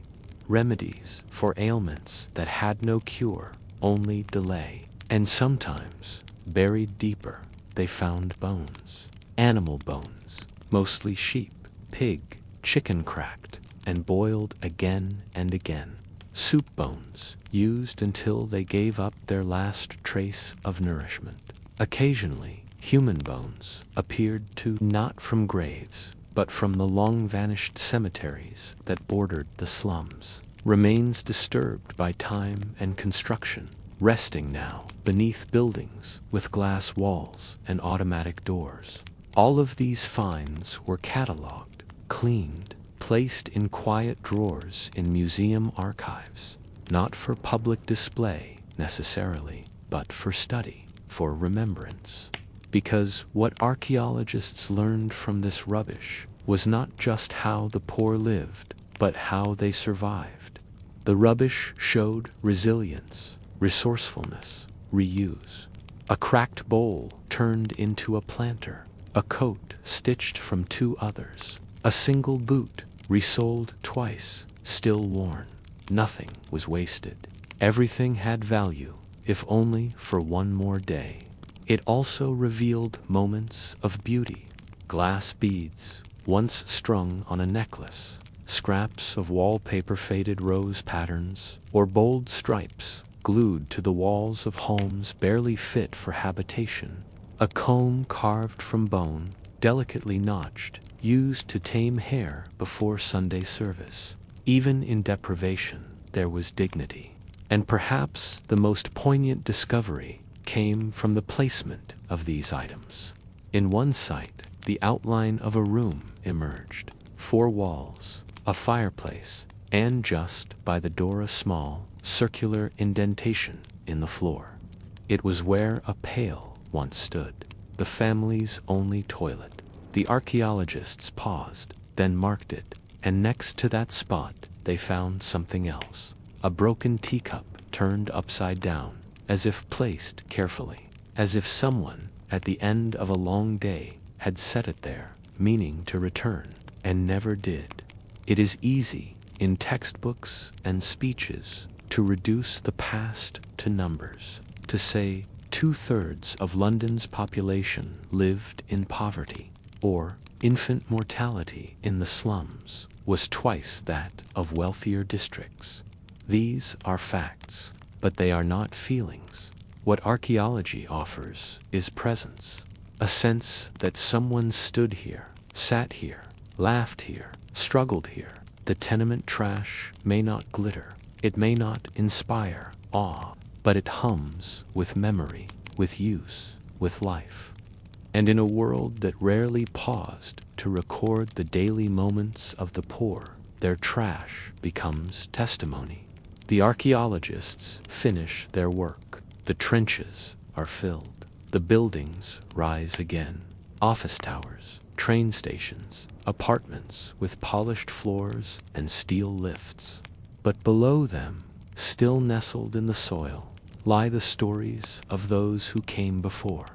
remedies for ailments that had no cure, only delay. And sometimes, buried deeper, they found bones. Animal bones, mostly sheep, pig, chicken, cracked and boiled again and again. Soup bones, used until they gave up their last trace of nourishment. Occasionally, human bones appeared too, not from graves, but from the long-vanished cemeteries that bordered the slums. Remains disturbed by time and construction, resting now beneath buildings with glass walls and automatic doors. All of these finds were catalogued, cleaned, placed in quiet drawers in museum archives, not for public display necessarily, but for study, for remembrance. Because what archaeologists learned from this rubbish was not just how the poor lived, but how they survived. The rubbish showed resilience, resourcefulness, reuse. A cracked bowl turned into a planter, a coat stitched from two others, a single boot resoled twice, still worn. Nothing was wasted. Everything had value, if only for one more day. It also revealed moments of beauty, glass beads, once strung on a necklace, scraps of wallpaper, faded rose patterns, or bold stripes glued to the walls of homes barely fit for habitation. A comb carved from bone, delicately notched, used to tame hair before Sunday service. Even in deprivation, there was dignity. And perhaps the most poignant discovery came from the placement of these items. In one site, the outline of a room emerged. 4 walls, a fireplace, and just by the door a small, circular indentation in the floor. It was where a pail once stood, the family's only toilet. The archaeologists paused, then marked it, and next to that spot they found something else. A broken teacup turned upside down, as if placed carefully, as if someone, at the end of a long day, had set it there, meaning to return. and never did. It is easy, in textbooks and speeches, to reduce the past to numbers, to say 2/3 of London's population lived in poverty, or infant mortality in the slums was twice that of wealthier districts. These are facts, but they are not feelings. What archaeology offers is presence, a sense that someone stood here, sat here, laughed here, struggled here. The tenement trash may not glitter, it may not inspire awe, but it hums with memory, with use, with life. And in a world that rarely paused to record the daily moments of the poor, their trash becomes testimony. The archaeologists finish their work. The trenches are filled. The buildings rise again. Office towers, train stations, apartments with polished floors and steel lifts. But below them, still nestled in the soil, lie the stories of those who came before,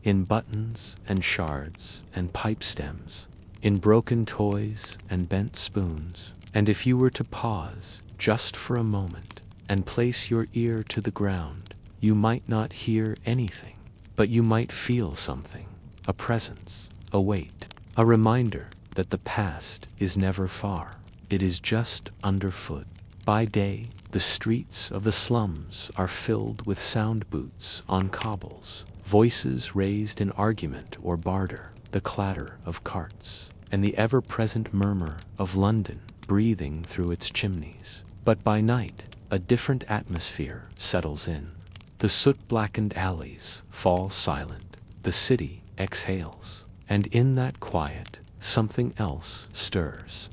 in buttons and shards and pipe stems, in broken toys and bent spoons. And if you were to pause just for a moment and place your ear to the ground, you might not hear anything, but you might feel something, a presence, a weight, a reminder that the past is never far. It is just underfoot. By day, the streets of the slums are filled with sound boots on cobbles, voices raised in argument or barter, the clatter of carts, and the ever-present murmur of London breathing through its chimneys. But by night, a different atmosphere settles in. The soot-blackened alleys fall silent, the city exhales, and in that quiet, something else stirs.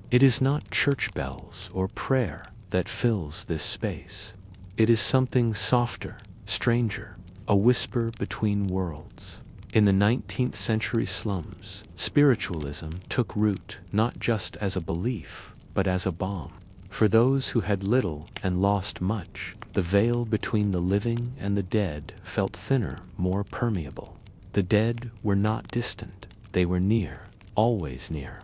It is not church bells or prayer that fills this space. It is something softer, stranger, a whisper between worlds. In the 19th century slums, spiritualism took root not just as a belief, but as a balm. For those who had little and lost much, the veil between the living and the dead felt thinner, more permeable. The dead were not distant, they were near, always near.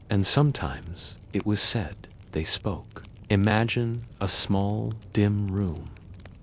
And sometimes, it was said, they spoke. Imagine a small, dim room.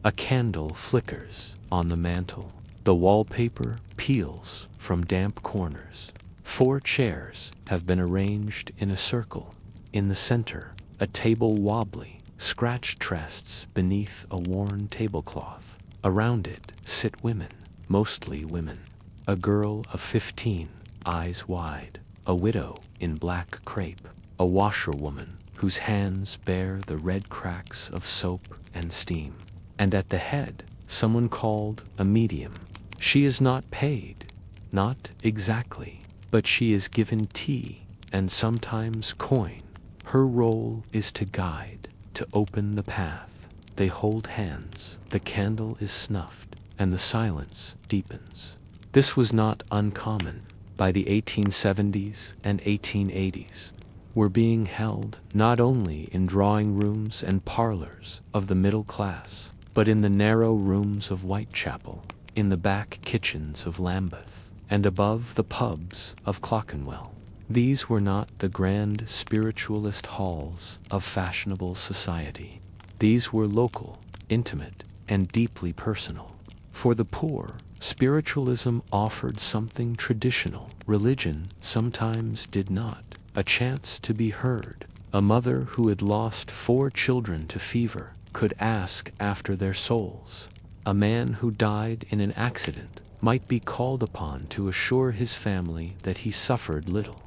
A candle flickers on the mantel. The wallpaper peels from damp corners. 4 chairs have been arranged in a circle. In the center, a table wobbly, scratched rests beneath a worn tablecloth. Around it sit women, mostly women. A girl of 15, eyes wide. A widow in black crepe. A washerwoman whose hands bear the red cracks of soap and steam. And at the head, someone called a medium. She is not paid, not exactly, but she is given tea and sometimes coin. Her role is to guide, to open the path. They hold hands, the candle is snuffed, and the silence deepens. This was not uncommon. By the 1870s and 1880s, were being held not only in drawing rooms and parlors of the middle class, but in the narrow rooms of Whitechapel, in the back kitchens of Lambeth, and above the pubs of Clockenwell. These were not the grand spiritualist halls of fashionable society. These were local, intimate, and deeply personal. For the poor, spiritualism offered something traditional religion sometimes did not: a chance to be heard. A mother who had lost 4 children to fever could ask after their souls. A man who died in an accident might be called upon to assure his family that he suffered little.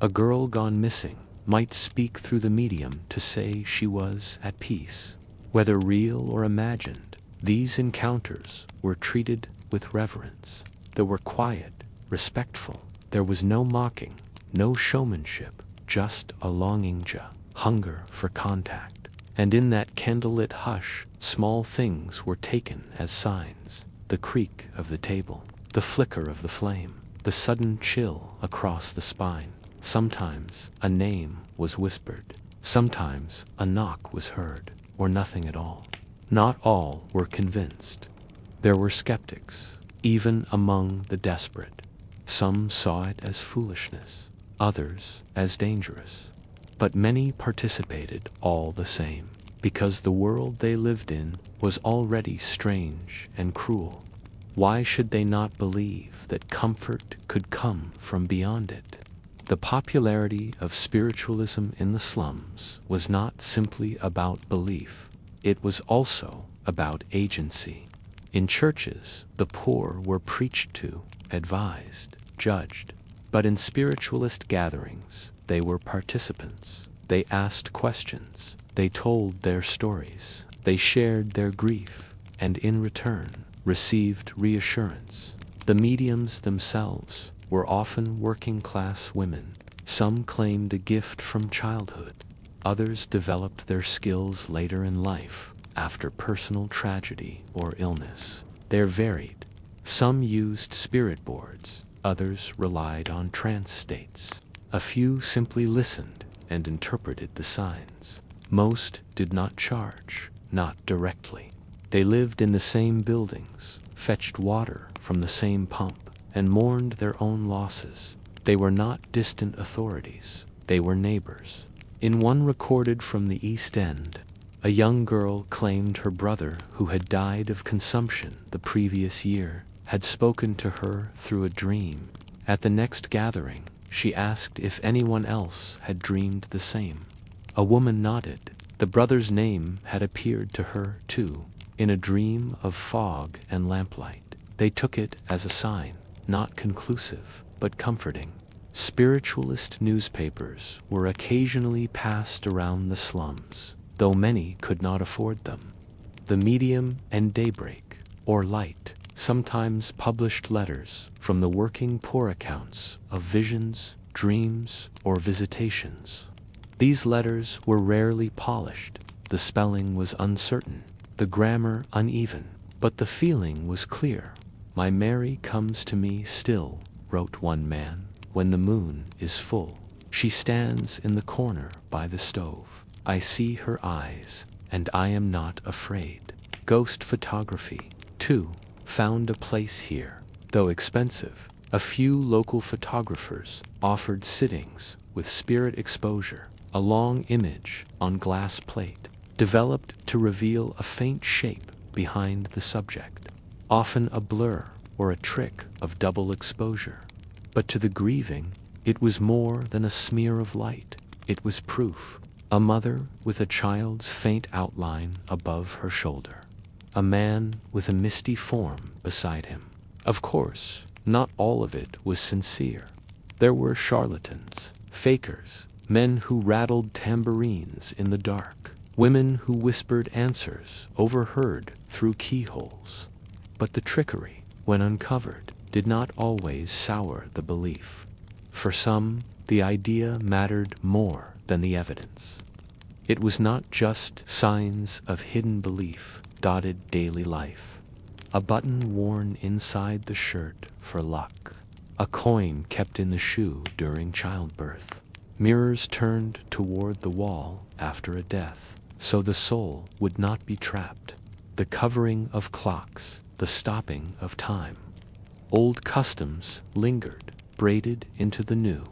A girl gone missing might speak through the medium to say she was at peace. Whether real or imagined, these encounters were treated with reverence. They were quiet, respectful. There was no mocking, no showmanship, just a longing, hunger for contact. And in that candlelit hush, small things were taken as signs: the creak of the table, the flicker of the flame, the sudden chill across the spine. Sometimes a name was whispered, sometimes a knock was heard, or nothing at all. Not all were convinced. There were skeptics, even among the desperate. Some saw it as foolishness. others as dangerous. But many participated all the same, because the world they lived in was already strange and cruel. Why should they not believe that comfort could come from beyond it? The popularity of spiritualism in the slums was not simply about belief, it was also about agency. In churches, the poor were preached to, advised, judged. But in spiritualist gatherings, they were participants. They asked questions, they told their stories, they shared their grief, and in return, received reassurance. The mediums themselves were often working-class women. Some claimed a gift from childhood. Others developed their skills later in life, after personal tragedy or illness. They're varied. Some used spirit boards, others relied on trance states. A few simply listened and interpreted the signs. Most did not charge, not directly. They lived in the same buildings, fetched water from the same pump, and mourned their own losses. They were not distant authorities, they were neighbors. In one recorded from the East End, a young girl claimed her brother, who had died of consumption the previous year, had spoken to her through a dream. At the next gathering, she asked if anyone else had dreamed the same. A woman nodded. The brother's name had appeared to her, too, in a dream of fog and lamplight. They took it as a sign, not conclusive, but comforting. Spiritualist newspapers were occasionally passed around the slums, though many could not afford them. The Medium and Daybreak, or Light, sometimes published letters from the working poor accounts of visions, dreams, or visitations. These letters were rarely polished. The spelling was uncertain, the grammar uneven, but the feeling was clear. "My Mary comes to me still," wrote one man, "when the moon is full. She stands in the corner by the stove. I see her eyes, and I am not afraid." Ghost photography, too, found a place here. Though expensive, a few local photographers offered sittings with spirit exposure, a long image on glass plate, developed to reveal a faint shape behind the subject, often a blur or a trick of double exposure. But to the grieving, it was more than a smear of light. It was proof. A mother with a child's faint outline above her shoulder. A man with a misty form beside him. Of course, not all of it was sincere. There were charlatans, fakers, men who rattled tambourines in the dark, women who whispered answers overheard through keyholes. But the trickery, when uncovered, did not always sour the belief. For some, the idea mattered more than the evidence. It was not just signs of hidden belief dotted daily life. A button worn inside the shirt for luck. A coin kept in the shoe during childbirth. Mirrors turned toward the wall after a death, so the soul would not be trapped. The covering of clocks, the stopping of time. Old customs lingered, braided into the new.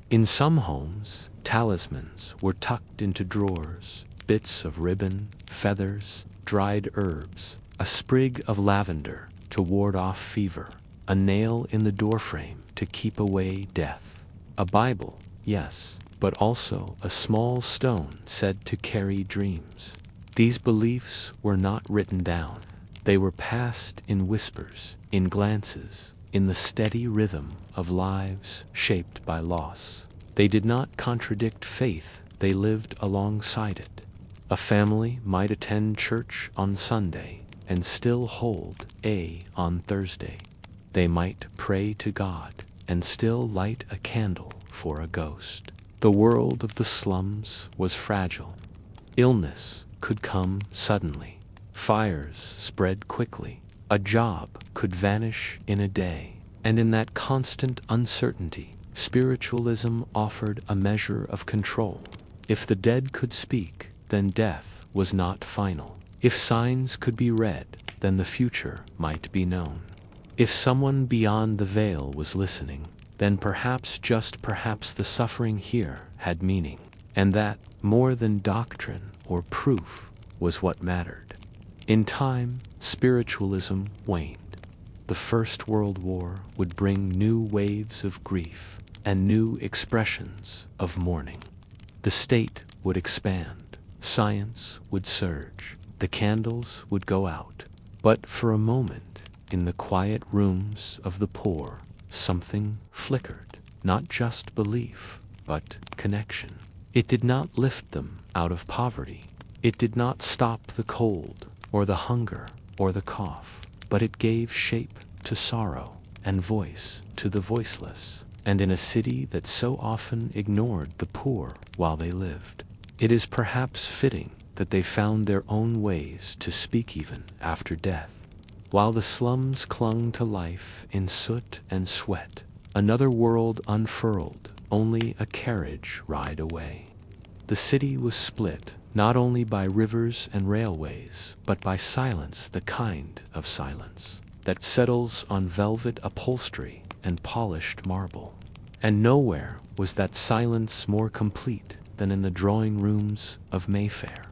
In some homes, talismans were tucked into drawers, bits of ribbon, feathers, dried herbs, a sprig of lavender to ward off fever, a nail in the doorframe to keep away death. A Bible, yes, but also a small stone said to carry dreams. These beliefs were not written down. They were passed in whispers, in glances, in the steady rhythm of lives shaped by loss. They did not contradict faith, they lived alongside it. A family might attend church on Sunday and still hold A on Thursday. They might pray to God and still light a candle for a ghost. The world of the slums was fragile. Illness could come suddenly. Fires spread quickly. A job could vanish in a day. And in that constant uncertainty, spiritualism offered a measure of control. If the dead could speak, then death was not final. If signs could be read, then the future might be known. If someone beyond the veil was listening, then perhaps, just perhaps, the suffering here had meaning, and that, more than doctrine or proof, was what mattered. In time, spiritualism waned. The First World War would bring new waves of grief and new expressions of mourning. The state would expand, science would surge, the candles would go out. But for a moment, in the quiet rooms of the poor, something flickered, not just belief, but connection. It did not lift them out of poverty. It did not stop the cold, or the hunger, or the cough, but it gave shape to sorrow and voice to the voiceless. And in a city that so often ignored the poor while they lived, it is perhaps fitting that they found their own ways to speak even after death. While the slums clung to life in soot and sweat, another world unfurled, only a carriage ride away. The city was split, not only by rivers and railways, but by silence, the kind of silence that settles on velvet upholstery and polished marble. And nowhere was that silence more complete than in the drawing rooms of Mayfair.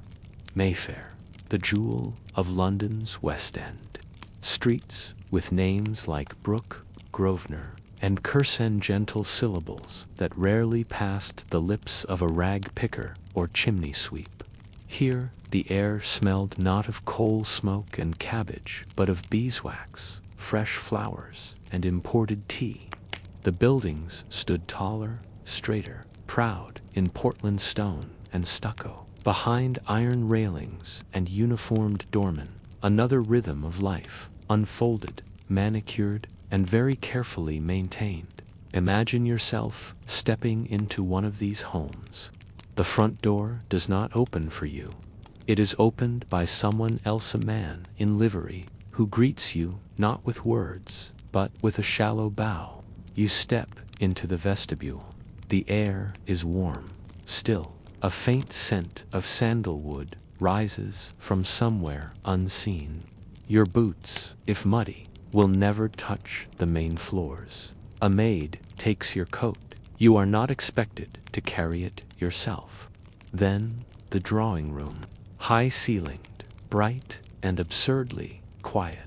Mayfair, the jewel of London's West End. Streets with names like Brook, Grosvenor, and Cursen, gentle syllables that rarely passed the lips of a rag picker or chimney sweep. Here the air smelled not of coal smoke and cabbage, but of beeswax, fresh flowers, and imported tea. The buildings stood taller, straighter, proud in Portland stone and stucco, behind iron railings and uniformed doormen. Another rhythm of life, unfolded, manicured, and very carefully maintained. Imagine yourself stepping into one of these homes. The front door does not open for you. It is opened by someone else, a man in livery, who greets you not with words, but with a shallow bow. You step into the vestibule. The air is warm, still. A faint scent of sandalwood rises from somewhere unseen. Your boots, if muddy, will never touch the main floors. A maid takes your coat. You are not expected to carry it yourself. Then the drawing room, high-ceilinged, bright and absurdly quiet.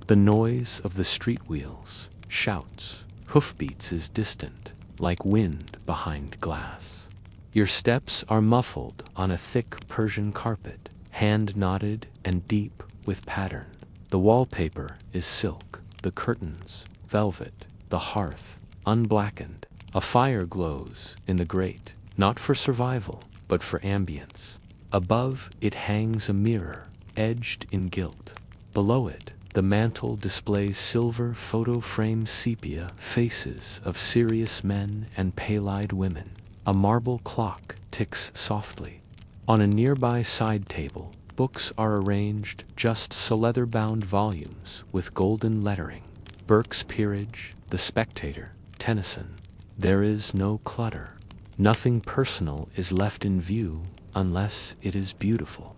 The noise of the street wheels, shouts, hoofbeats is distant, like wind behind glass. Your steps are muffled on a thick Persian carpet, hand-knotted and deep with pattern. The wallpaper is silk, the curtains velvet, the hearth unblackened. A fire glows in the grate, not for survival, but for ambience. Above it hangs a mirror, edged in gilt. Below it, the mantel displays silver photo-frame sepia faces of serious men and pale-eyed women. A marble clock ticks softly. On a nearby side table, books are arranged, just so leather-bound volumes with golden lettering. Burke's Peerage, The Spectator, Tennyson. There is no clutter. Nothing personal is left in view unless it is beautiful.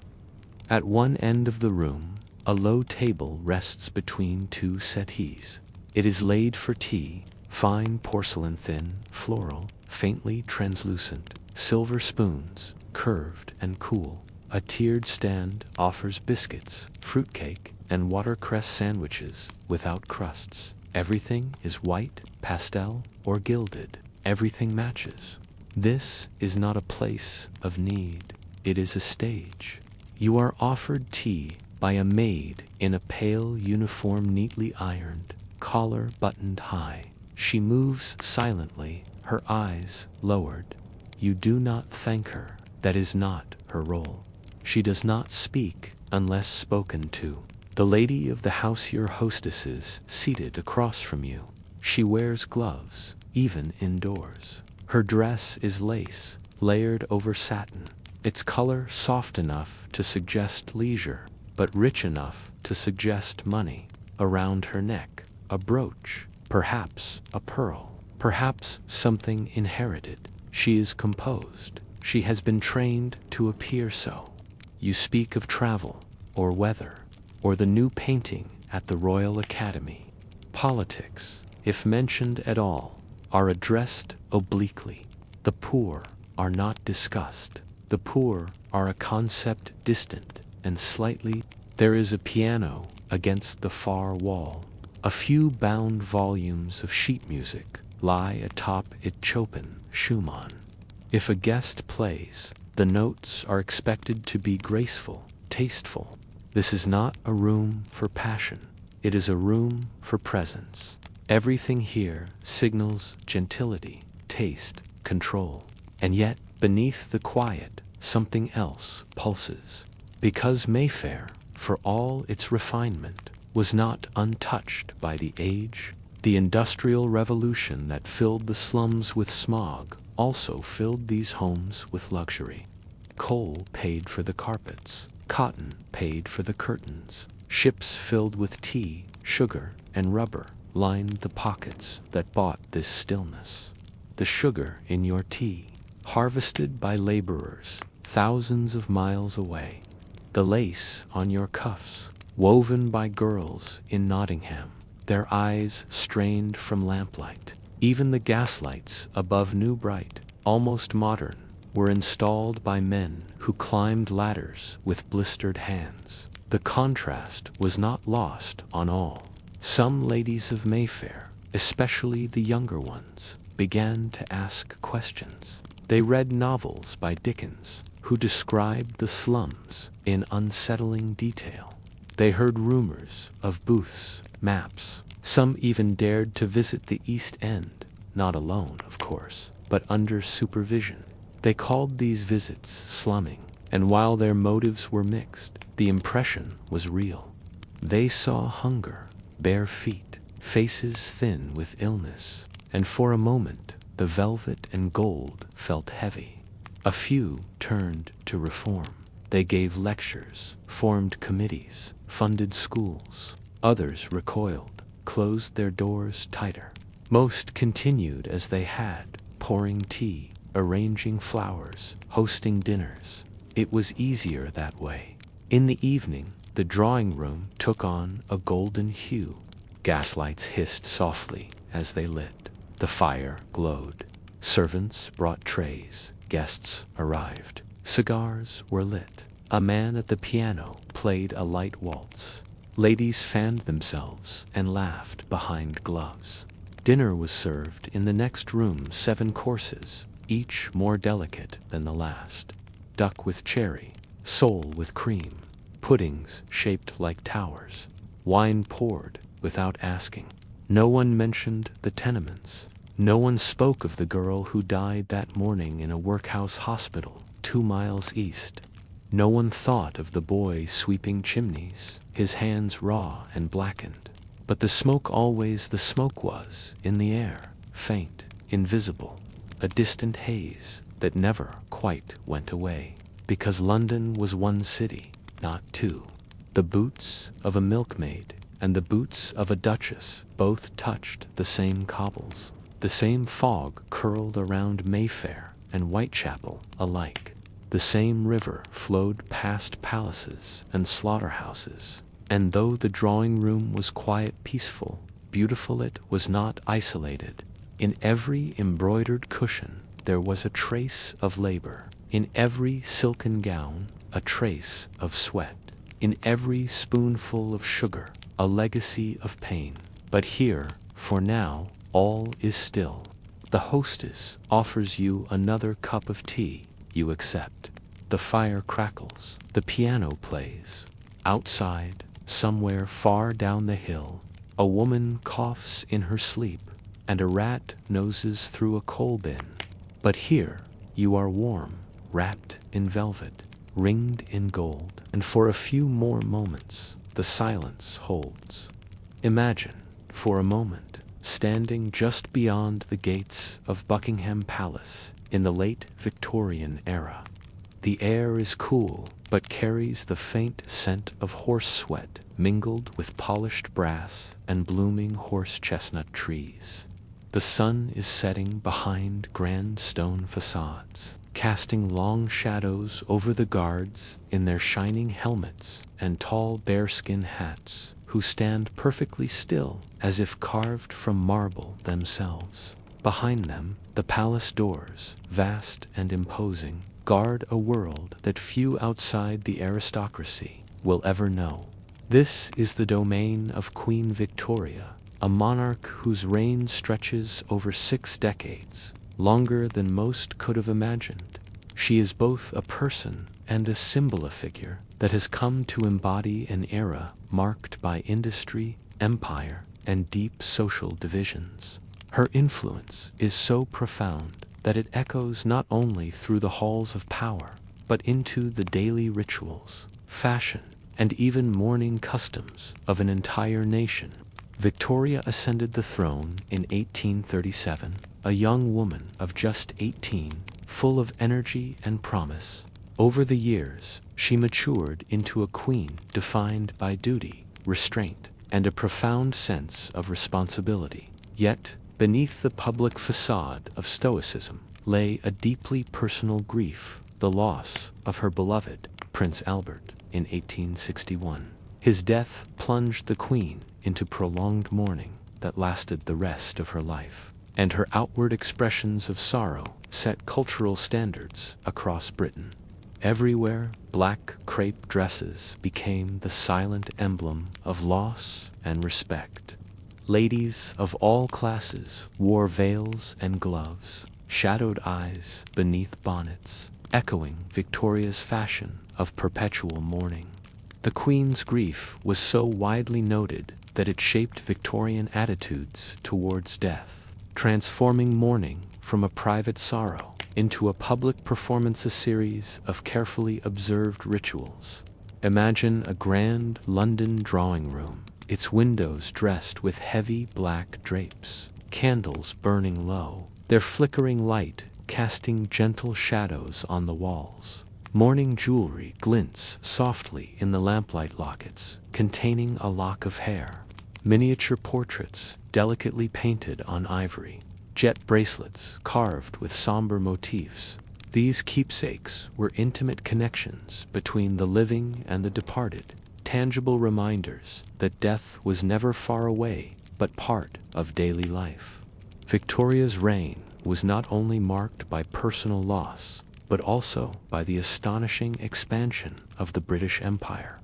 At one end of the room, a low table rests between two settees. It is laid for tea, fine porcelain, thin, floral, faintly translucent, silver spoons, curved and cool. A tiered stand offers biscuits, fruitcake, and watercress sandwiches without crusts. Everything is white, pastel, or gilded. Everything matches. This is not a place of need. It is a stage. You are offered tea by a maid in a pale uniform, neatly ironed, collar buttoned high. She moves silently, her eyes lowered. You do not thank her. That is not her role. She does not speak unless spoken to. The lady of the house, your hostess, is seated across from you. She wears gloves, even indoors. Her dress is lace, layered over satin, its color soft enough to suggest leisure, but rich enough to suggest money. Around her neck, a brooch, perhaps a pearl, perhaps something inherited. She is composed. She has been trained to appear so. You speak of travel, or weather, or the new painting at the Royal Academy. Politics, if mentioned at all, are addressed obliquely. The poor are not discussed. The poor are a concept distant and slightly. There is a piano against the far wall. A few bound volumes of sheet music lie atop it. Chopin, Schumann. If a guest plays, the notes are expected to be graceful, tasteful. This is not a room for passion. It is a room for presence. Everything here signals gentility, taste, control. And yet, beneath the quiet, something else pulses. Because Mayfair, for all its refinement, was not untouched by the age, the industrial revolution that filled the slums with smog also filled these homes with luxury. Coal paid for the carpets, cotton paid for the curtains, ships filled with tea, sugar, and rubber lined the pockets that bought this stillness. The sugar in your tea, harvested by laborers thousands of miles away. The lace on your cuffs, woven by girls in Nottingham, their eyes strained from lamplight. Even the gaslights above New Bright, almost modern, were installed by men who climbed ladders with blistered hands. The contrast was not lost on all. Some ladies of Mayfair, especially the younger ones, began to ask questions. They read novels by Dickens, who described the slums in unsettling detail. They heard rumors of booths, maps. Some even dared to visit the East End, not alone, of course, but under supervision. They called these visits slumming, and while their motives were mixed, the impression was real. They saw hunger, bare feet, faces thin with illness, and for a moment the velvet and gold felt heavy. A few turned to reform. They gave lectures, formed committees, funded schools. Others recoiled, closed their doors tighter. Most continued as they had, pouring tea, arranging flowers, hosting dinners. It was easier that way. In the evening, the drawing room took on a golden hue. Gaslights hissed softly as they lit. The fire glowed. Servants brought trays. Guests arrived. Cigars were lit. A man at the piano played a light waltz. Ladies fanned themselves and laughed behind gloves. Dinner was served in the next room, 7 courses, each more delicate than the last. Duck with cherry, sole with cream, puddings shaped like towers. Wine poured without asking. No one mentioned the tenements. No one spoke of the girl who died that morning in a workhouse hospital 2 miles east. No one thought of the boy sweeping chimneys, his hands raw and blackened. But the smoke was in the air, faint, invisible, a distant haze that never quite went away, because London was one city, not 2. The boots of a milkmaid and the boots of a duchess both touched the same cobbles. The same fog curled around Mayfair and Whitechapel alike. The same river flowed past palaces and slaughterhouses. And though the drawing room was quiet, peaceful, beautiful, it was not isolated. In every embroidered cushion there was a trace of labor. In every silken gown, a trace of sweat. In every spoonful of sugar, a legacy of pain. But here, for now, all is still. The hostess offers you another cup of tea. You accept. The fire crackles. The piano plays. Outside, somewhere far down the hill, a woman coughs in her sleep, and a rat noses through a coal bin. But here, you are warm, wrapped in velvet, ringed in gold, and for a few more moments, the silence holds. Imagine, for a moment, standing just beyond the gates of Buckingham Palace in the late Victorian era. The air is cool, but carries the faint scent of horse sweat mingled with polished brass and blooming horse-chestnut trees. The sun is setting behind grand stone facades, casting long shadows over the guards in their shining helmets and tall bearskin hats, who stand perfectly still as if carved from marble themselves. Behind them, the palace doors, vast and imposing, guard a world that few outside the aristocracy will ever know. This is the domain of Queen Victoria, a monarch whose reign stretches over 6 decades, longer than most could have imagined. She is both a person and a symbol figure that has come to embody an era marked by industry, empire, and deep social divisions. Her influence is so profound that it echoes not only through the halls of power, but into the daily rituals, fashion, and even mourning customs of an entire nation. Victoria ascended the throne in 1837, a young woman of just 18, full of energy and promise. Over the years, she matured into a queen defined by duty, restraint, and a profound sense of responsibility. Yet, beneath the public facade of stoicism lay a deeply personal grief, the loss of her beloved Prince Albert in 1861. His death plunged the queen into prolonged mourning that lasted the rest of her life, and her outward expressions of sorrow set cultural standards across Britain. Everywhere, black crepe dresses became the silent emblem of loss and respect. Ladies of all classes wore veils and gloves, shadowed eyes beneath bonnets, echoing Victoria's fashion of perpetual mourning. The Queen's grief was so widely noted that it shaped Victorian attitudes towards death, transforming mourning from a private sorrow into a public performance, a series of carefully observed rituals. Imagine a grand London drawing room, its windows dressed with heavy black drapes, candles burning low, their flickering light casting gentle shadows on the walls. Mourning jewelry glints softly in the lamplight, lockets containing a lock of hair, miniature portraits delicately painted on ivory, jet bracelets carved with somber motifs. These keepsakes were intimate connections between the living and the departed, tangible reminders that death was never far away but part of daily life. Victoria's reign was not only marked by personal loss, but also by the astonishing expansion of the British Empire.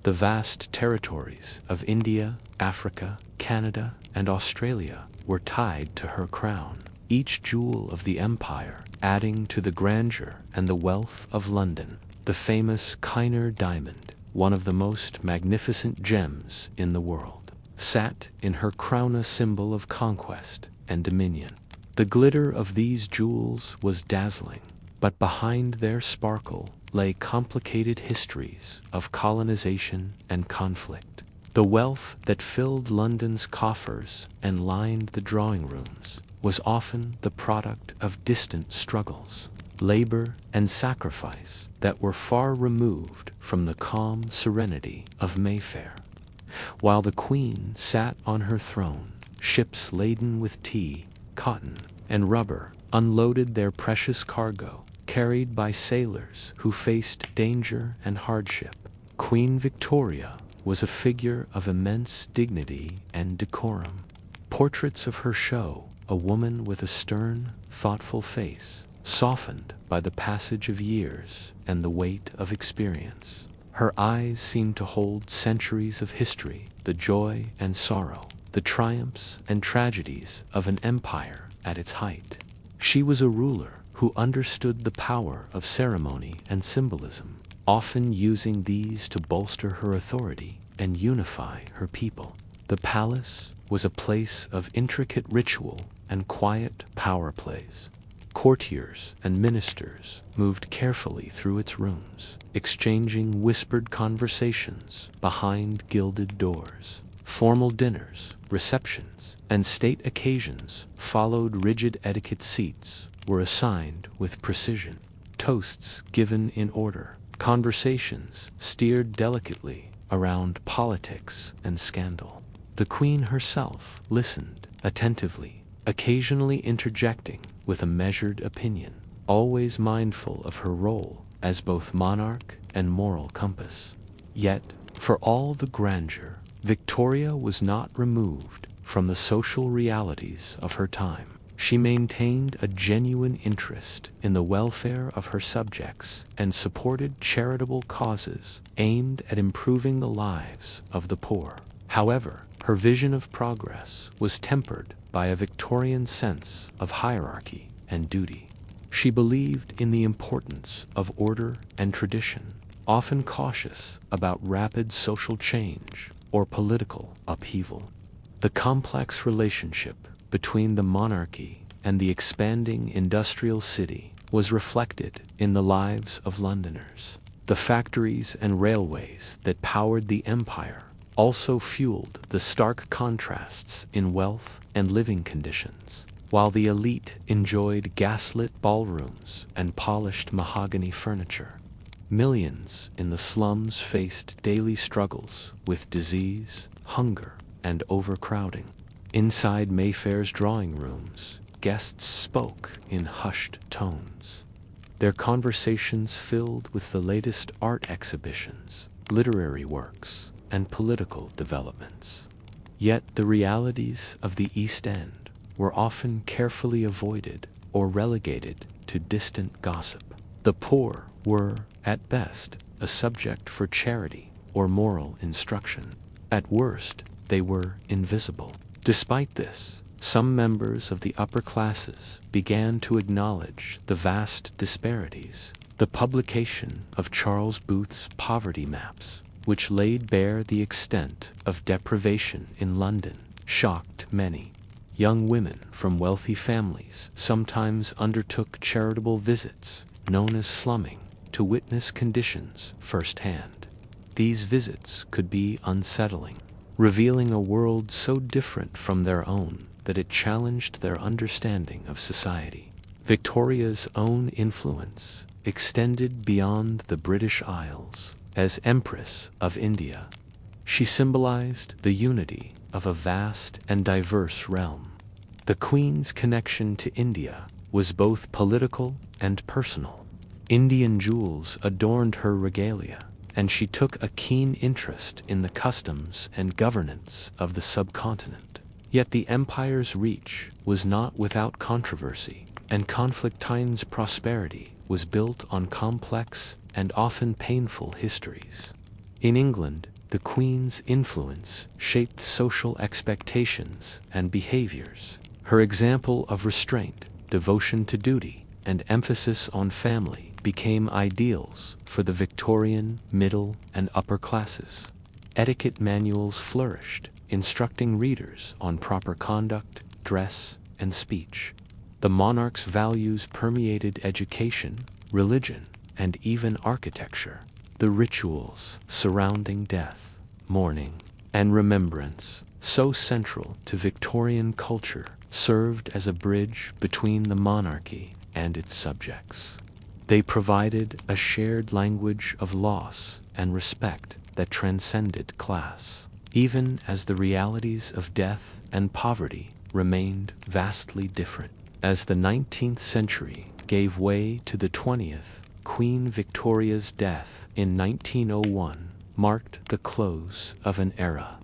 The vast territories of India, Africa, Canada, and Australia were tied to her crown, each jewel of the empire adding to the grandeur and the wealth of London. The famous Kyner diamond, one of the most magnificent gems in the world, sat in her crown, a symbol of conquest and dominion. The glitter of these jewels was dazzling, but behind their sparkle lay complicated histories of colonization and conflict. The wealth that filled London's coffers and lined the drawing rooms was often the product of distant struggles, labor, and sacrifice that were far removed from the calm serenity of Mayfair. While the Queen sat on her throne, ships laden with tea, cotton, and rubber unloaded their precious cargo, carried by sailors who faced danger and hardship. Queen Victoria was a figure of immense dignity and decorum. Portraits of her show a woman with a stern, thoughtful face, softened by the passage of years and the weight of experience. Her eyes seemed to hold centuries of history, the joy and sorrow, the triumphs and tragedies of an empire at its height. She was a ruler who understood the power of ceremony and symbolism, often using these to bolster her authority and unify her people. The palace was a place of intricate ritual and quiet power plays. Courtiers and ministers moved carefully through its rooms, exchanging whispered conversations behind gilded doors. Formal dinners, receptions, and state occasions followed rigid etiquette. Seats were assigned with precision, toasts given in order, conversations steered delicately around politics and scandal. The Queen herself listened attentively, occasionally interjecting with a measured opinion, always mindful of her role as both monarch and moral compass. Yet, for all the grandeur, Victoria was not removed from the social realities of her time. She maintained a genuine interest in the welfare of her subjects and supported charitable causes aimed at improving the lives of the poor. However, her vision of progress was tempered by a Victorian sense of hierarchy and duty. She believed in the importance of order and tradition, often cautious about rapid social change or political upheaval. The complex relationship between the monarchy and the expanding industrial city was reflected in the lives of Londoners. The factories and railways that powered the empire also fueled the stark contrasts in wealth and living conditions. While the elite enjoyed gaslit ballrooms and polished mahogany furniture, millions in the slums faced daily struggles with disease, hunger, and overcrowding. Inside Mayfair's drawing rooms, guests spoke in hushed tones, their conversations filled with the latest art exhibitions, literary works, and political developments. Yet the realities of the East End were often carefully avoided or relegated to distant gossip. The poor were, at best, a subject for charity or moral instruction. At worst, they were invisible. Despite this, some members of the upper classes began to acknowledge the vast disparities. The publication of Charles Booth's poverty maps, which laid bare the extent of deprivation in London, shocked many. Young women from wealthy families sometimes undertook charitable visits, known as slumming, to witness conditions firsthand. These visits could be unsettling, revealing a world so different from their own that it challenged their understanding of society. Victoria's own influence extended beyond the British Isles. As Empress of India, she symbolized the unity of a vast and diverse realm. The Queen's connection to India was both political and personal. Indian jewels adorned her regalia, and she took a keen interest in the customs and governance of the subcontinent. Yet the empire's reach was not without controversy, and Conflictine's prosperity was built on complex and often painful histories. In England, the Queen's influence shaped social expectations and behaviors. Her example of restraint, devotion to duty, and emphasis on family became ideals for the Victorian middle and upper classes. Etiquette manuals flourished, instructing readers on proper conduct, dress, and speech. The monarch's values permeated education, religion, and even architecture. The rituals surrounding death, mourning, and remembrance, so central to Victorian culture, served as a bridge between the monarchy and its subjects. They provided a shared language of loss and respect that transcended class, even as the realities of death and poverty remained vastly different. As the 19th century gave way to the 20th, Queen Victoria's death in 1901 marked the close of an era.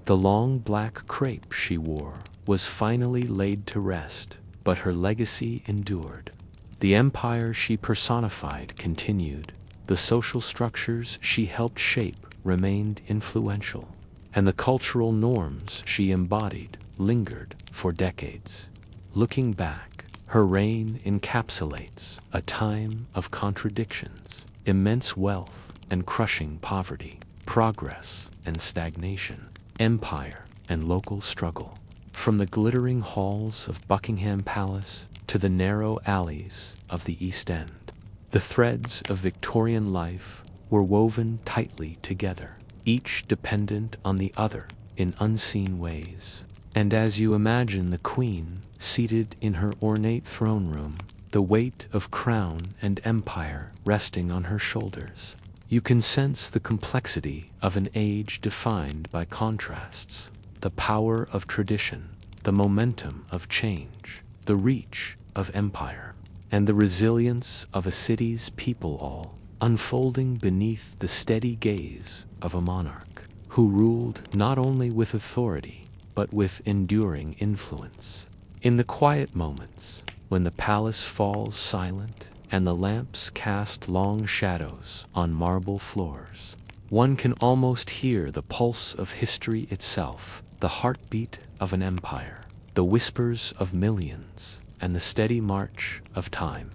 The long black crape she wore was finally laid to rest, but her legacy endured. The empire she personified continued, the social structures she helped shape remained influential, and the cultural norms she embodied lingered for decades. Looking back, her reign encapsulates a time of contradictions, immense wealth and crushing poverty, progress and stagnation, empire and local struggle. From the glittering halls of Buckingham Palace to the narrow alleys of the East End, the threads of Victorian life were woven tightly together, each dependent on the other in unseen ways. And as you imagine the Queen seated in her ornate throne room, the weight of crown and empire resting on her shoulders, you can sense the complexity of an age defined by contrasts, the power of tradition, the momentum of change, the reach of empire, and the resilience of a city's people, all unfolding beneath the steady gaze of a monarch who ruled not only with authority but with enduring influence. In the quiet moments, when the palace falls silent and the lamps cast long shadows on marble floors, one can almost hear the pulse of history itself, the heartbeat of an empire, the whispers of millions, and the steady march of time.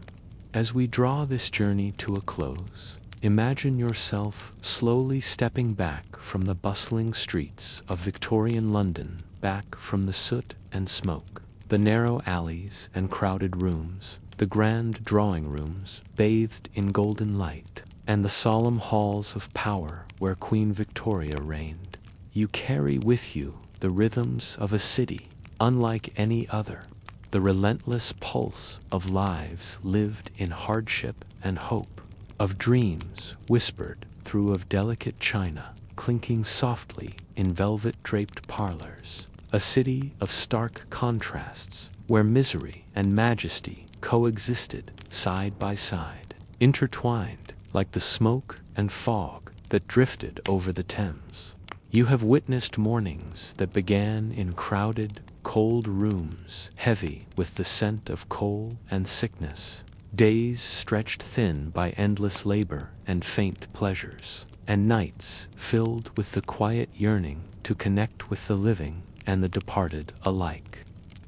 As we draw this journey to a close, imagine yourself slowly stepping back from the bustling streets of Victorian London, back from the soot and smoke, the narrow alleys and crowded rooms, the grand drawing rooms bathed in golden light, and the solemn halls of power where Queen Victoria reigned. You carry with you the rhythms of a city unlike any other, the relentless pulse of lives lived in hardship and hope, of dreams whispered through of delicate china, clinking softly in velvet-draped parlors, a city of stark contrasts where misery and majesty coexisted side by side, intertwined like the smoke and fog that drifted over the Thames. You have witnessed mornings that began in crowded, cold rooms heavy with the scent of coal and sickness, days stretched thin by endless labor and faint pleasures, and nights filled with the quiet yearning to connect with the living and the departed alike.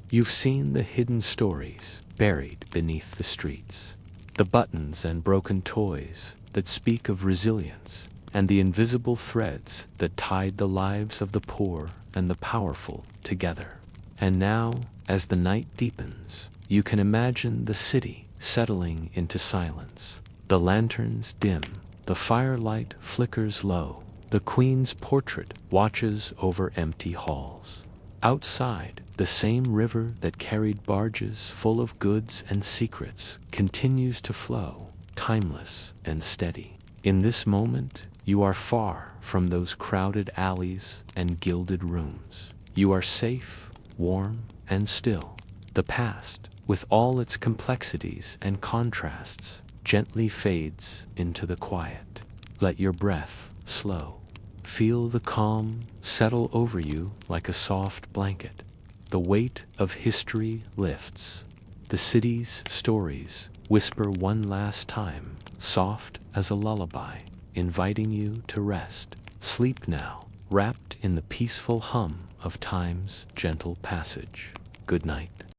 You've seen the hidden stories buried beneath the streets, the buttons and broken toys that speak of resilience, and the invisible threads that tied the lives of the poor and the powerful together. And now, as the night deepens, you can imagine the city settling into silence. The lanterns dim, the firelight flickers low, the Queen's portrait watches over empty halls. Outside, the same river that carried barges full of goods and secrets continues to flow, timeless and steady. In this moment, you are far from those crowded alleys and gilded rooms. You are safe, warm, and still. The past, with all its complexities and contrasts, gently fades into the quiet. Let your breath slow. Feel the calm settle over you like a soft blanket. The weight of history lifts. The city's stories whisper one last time, soft as a lullaby, inviting you to rest. Sleep now, wrapped in the peaceful hum of time's gentle passage. Good night.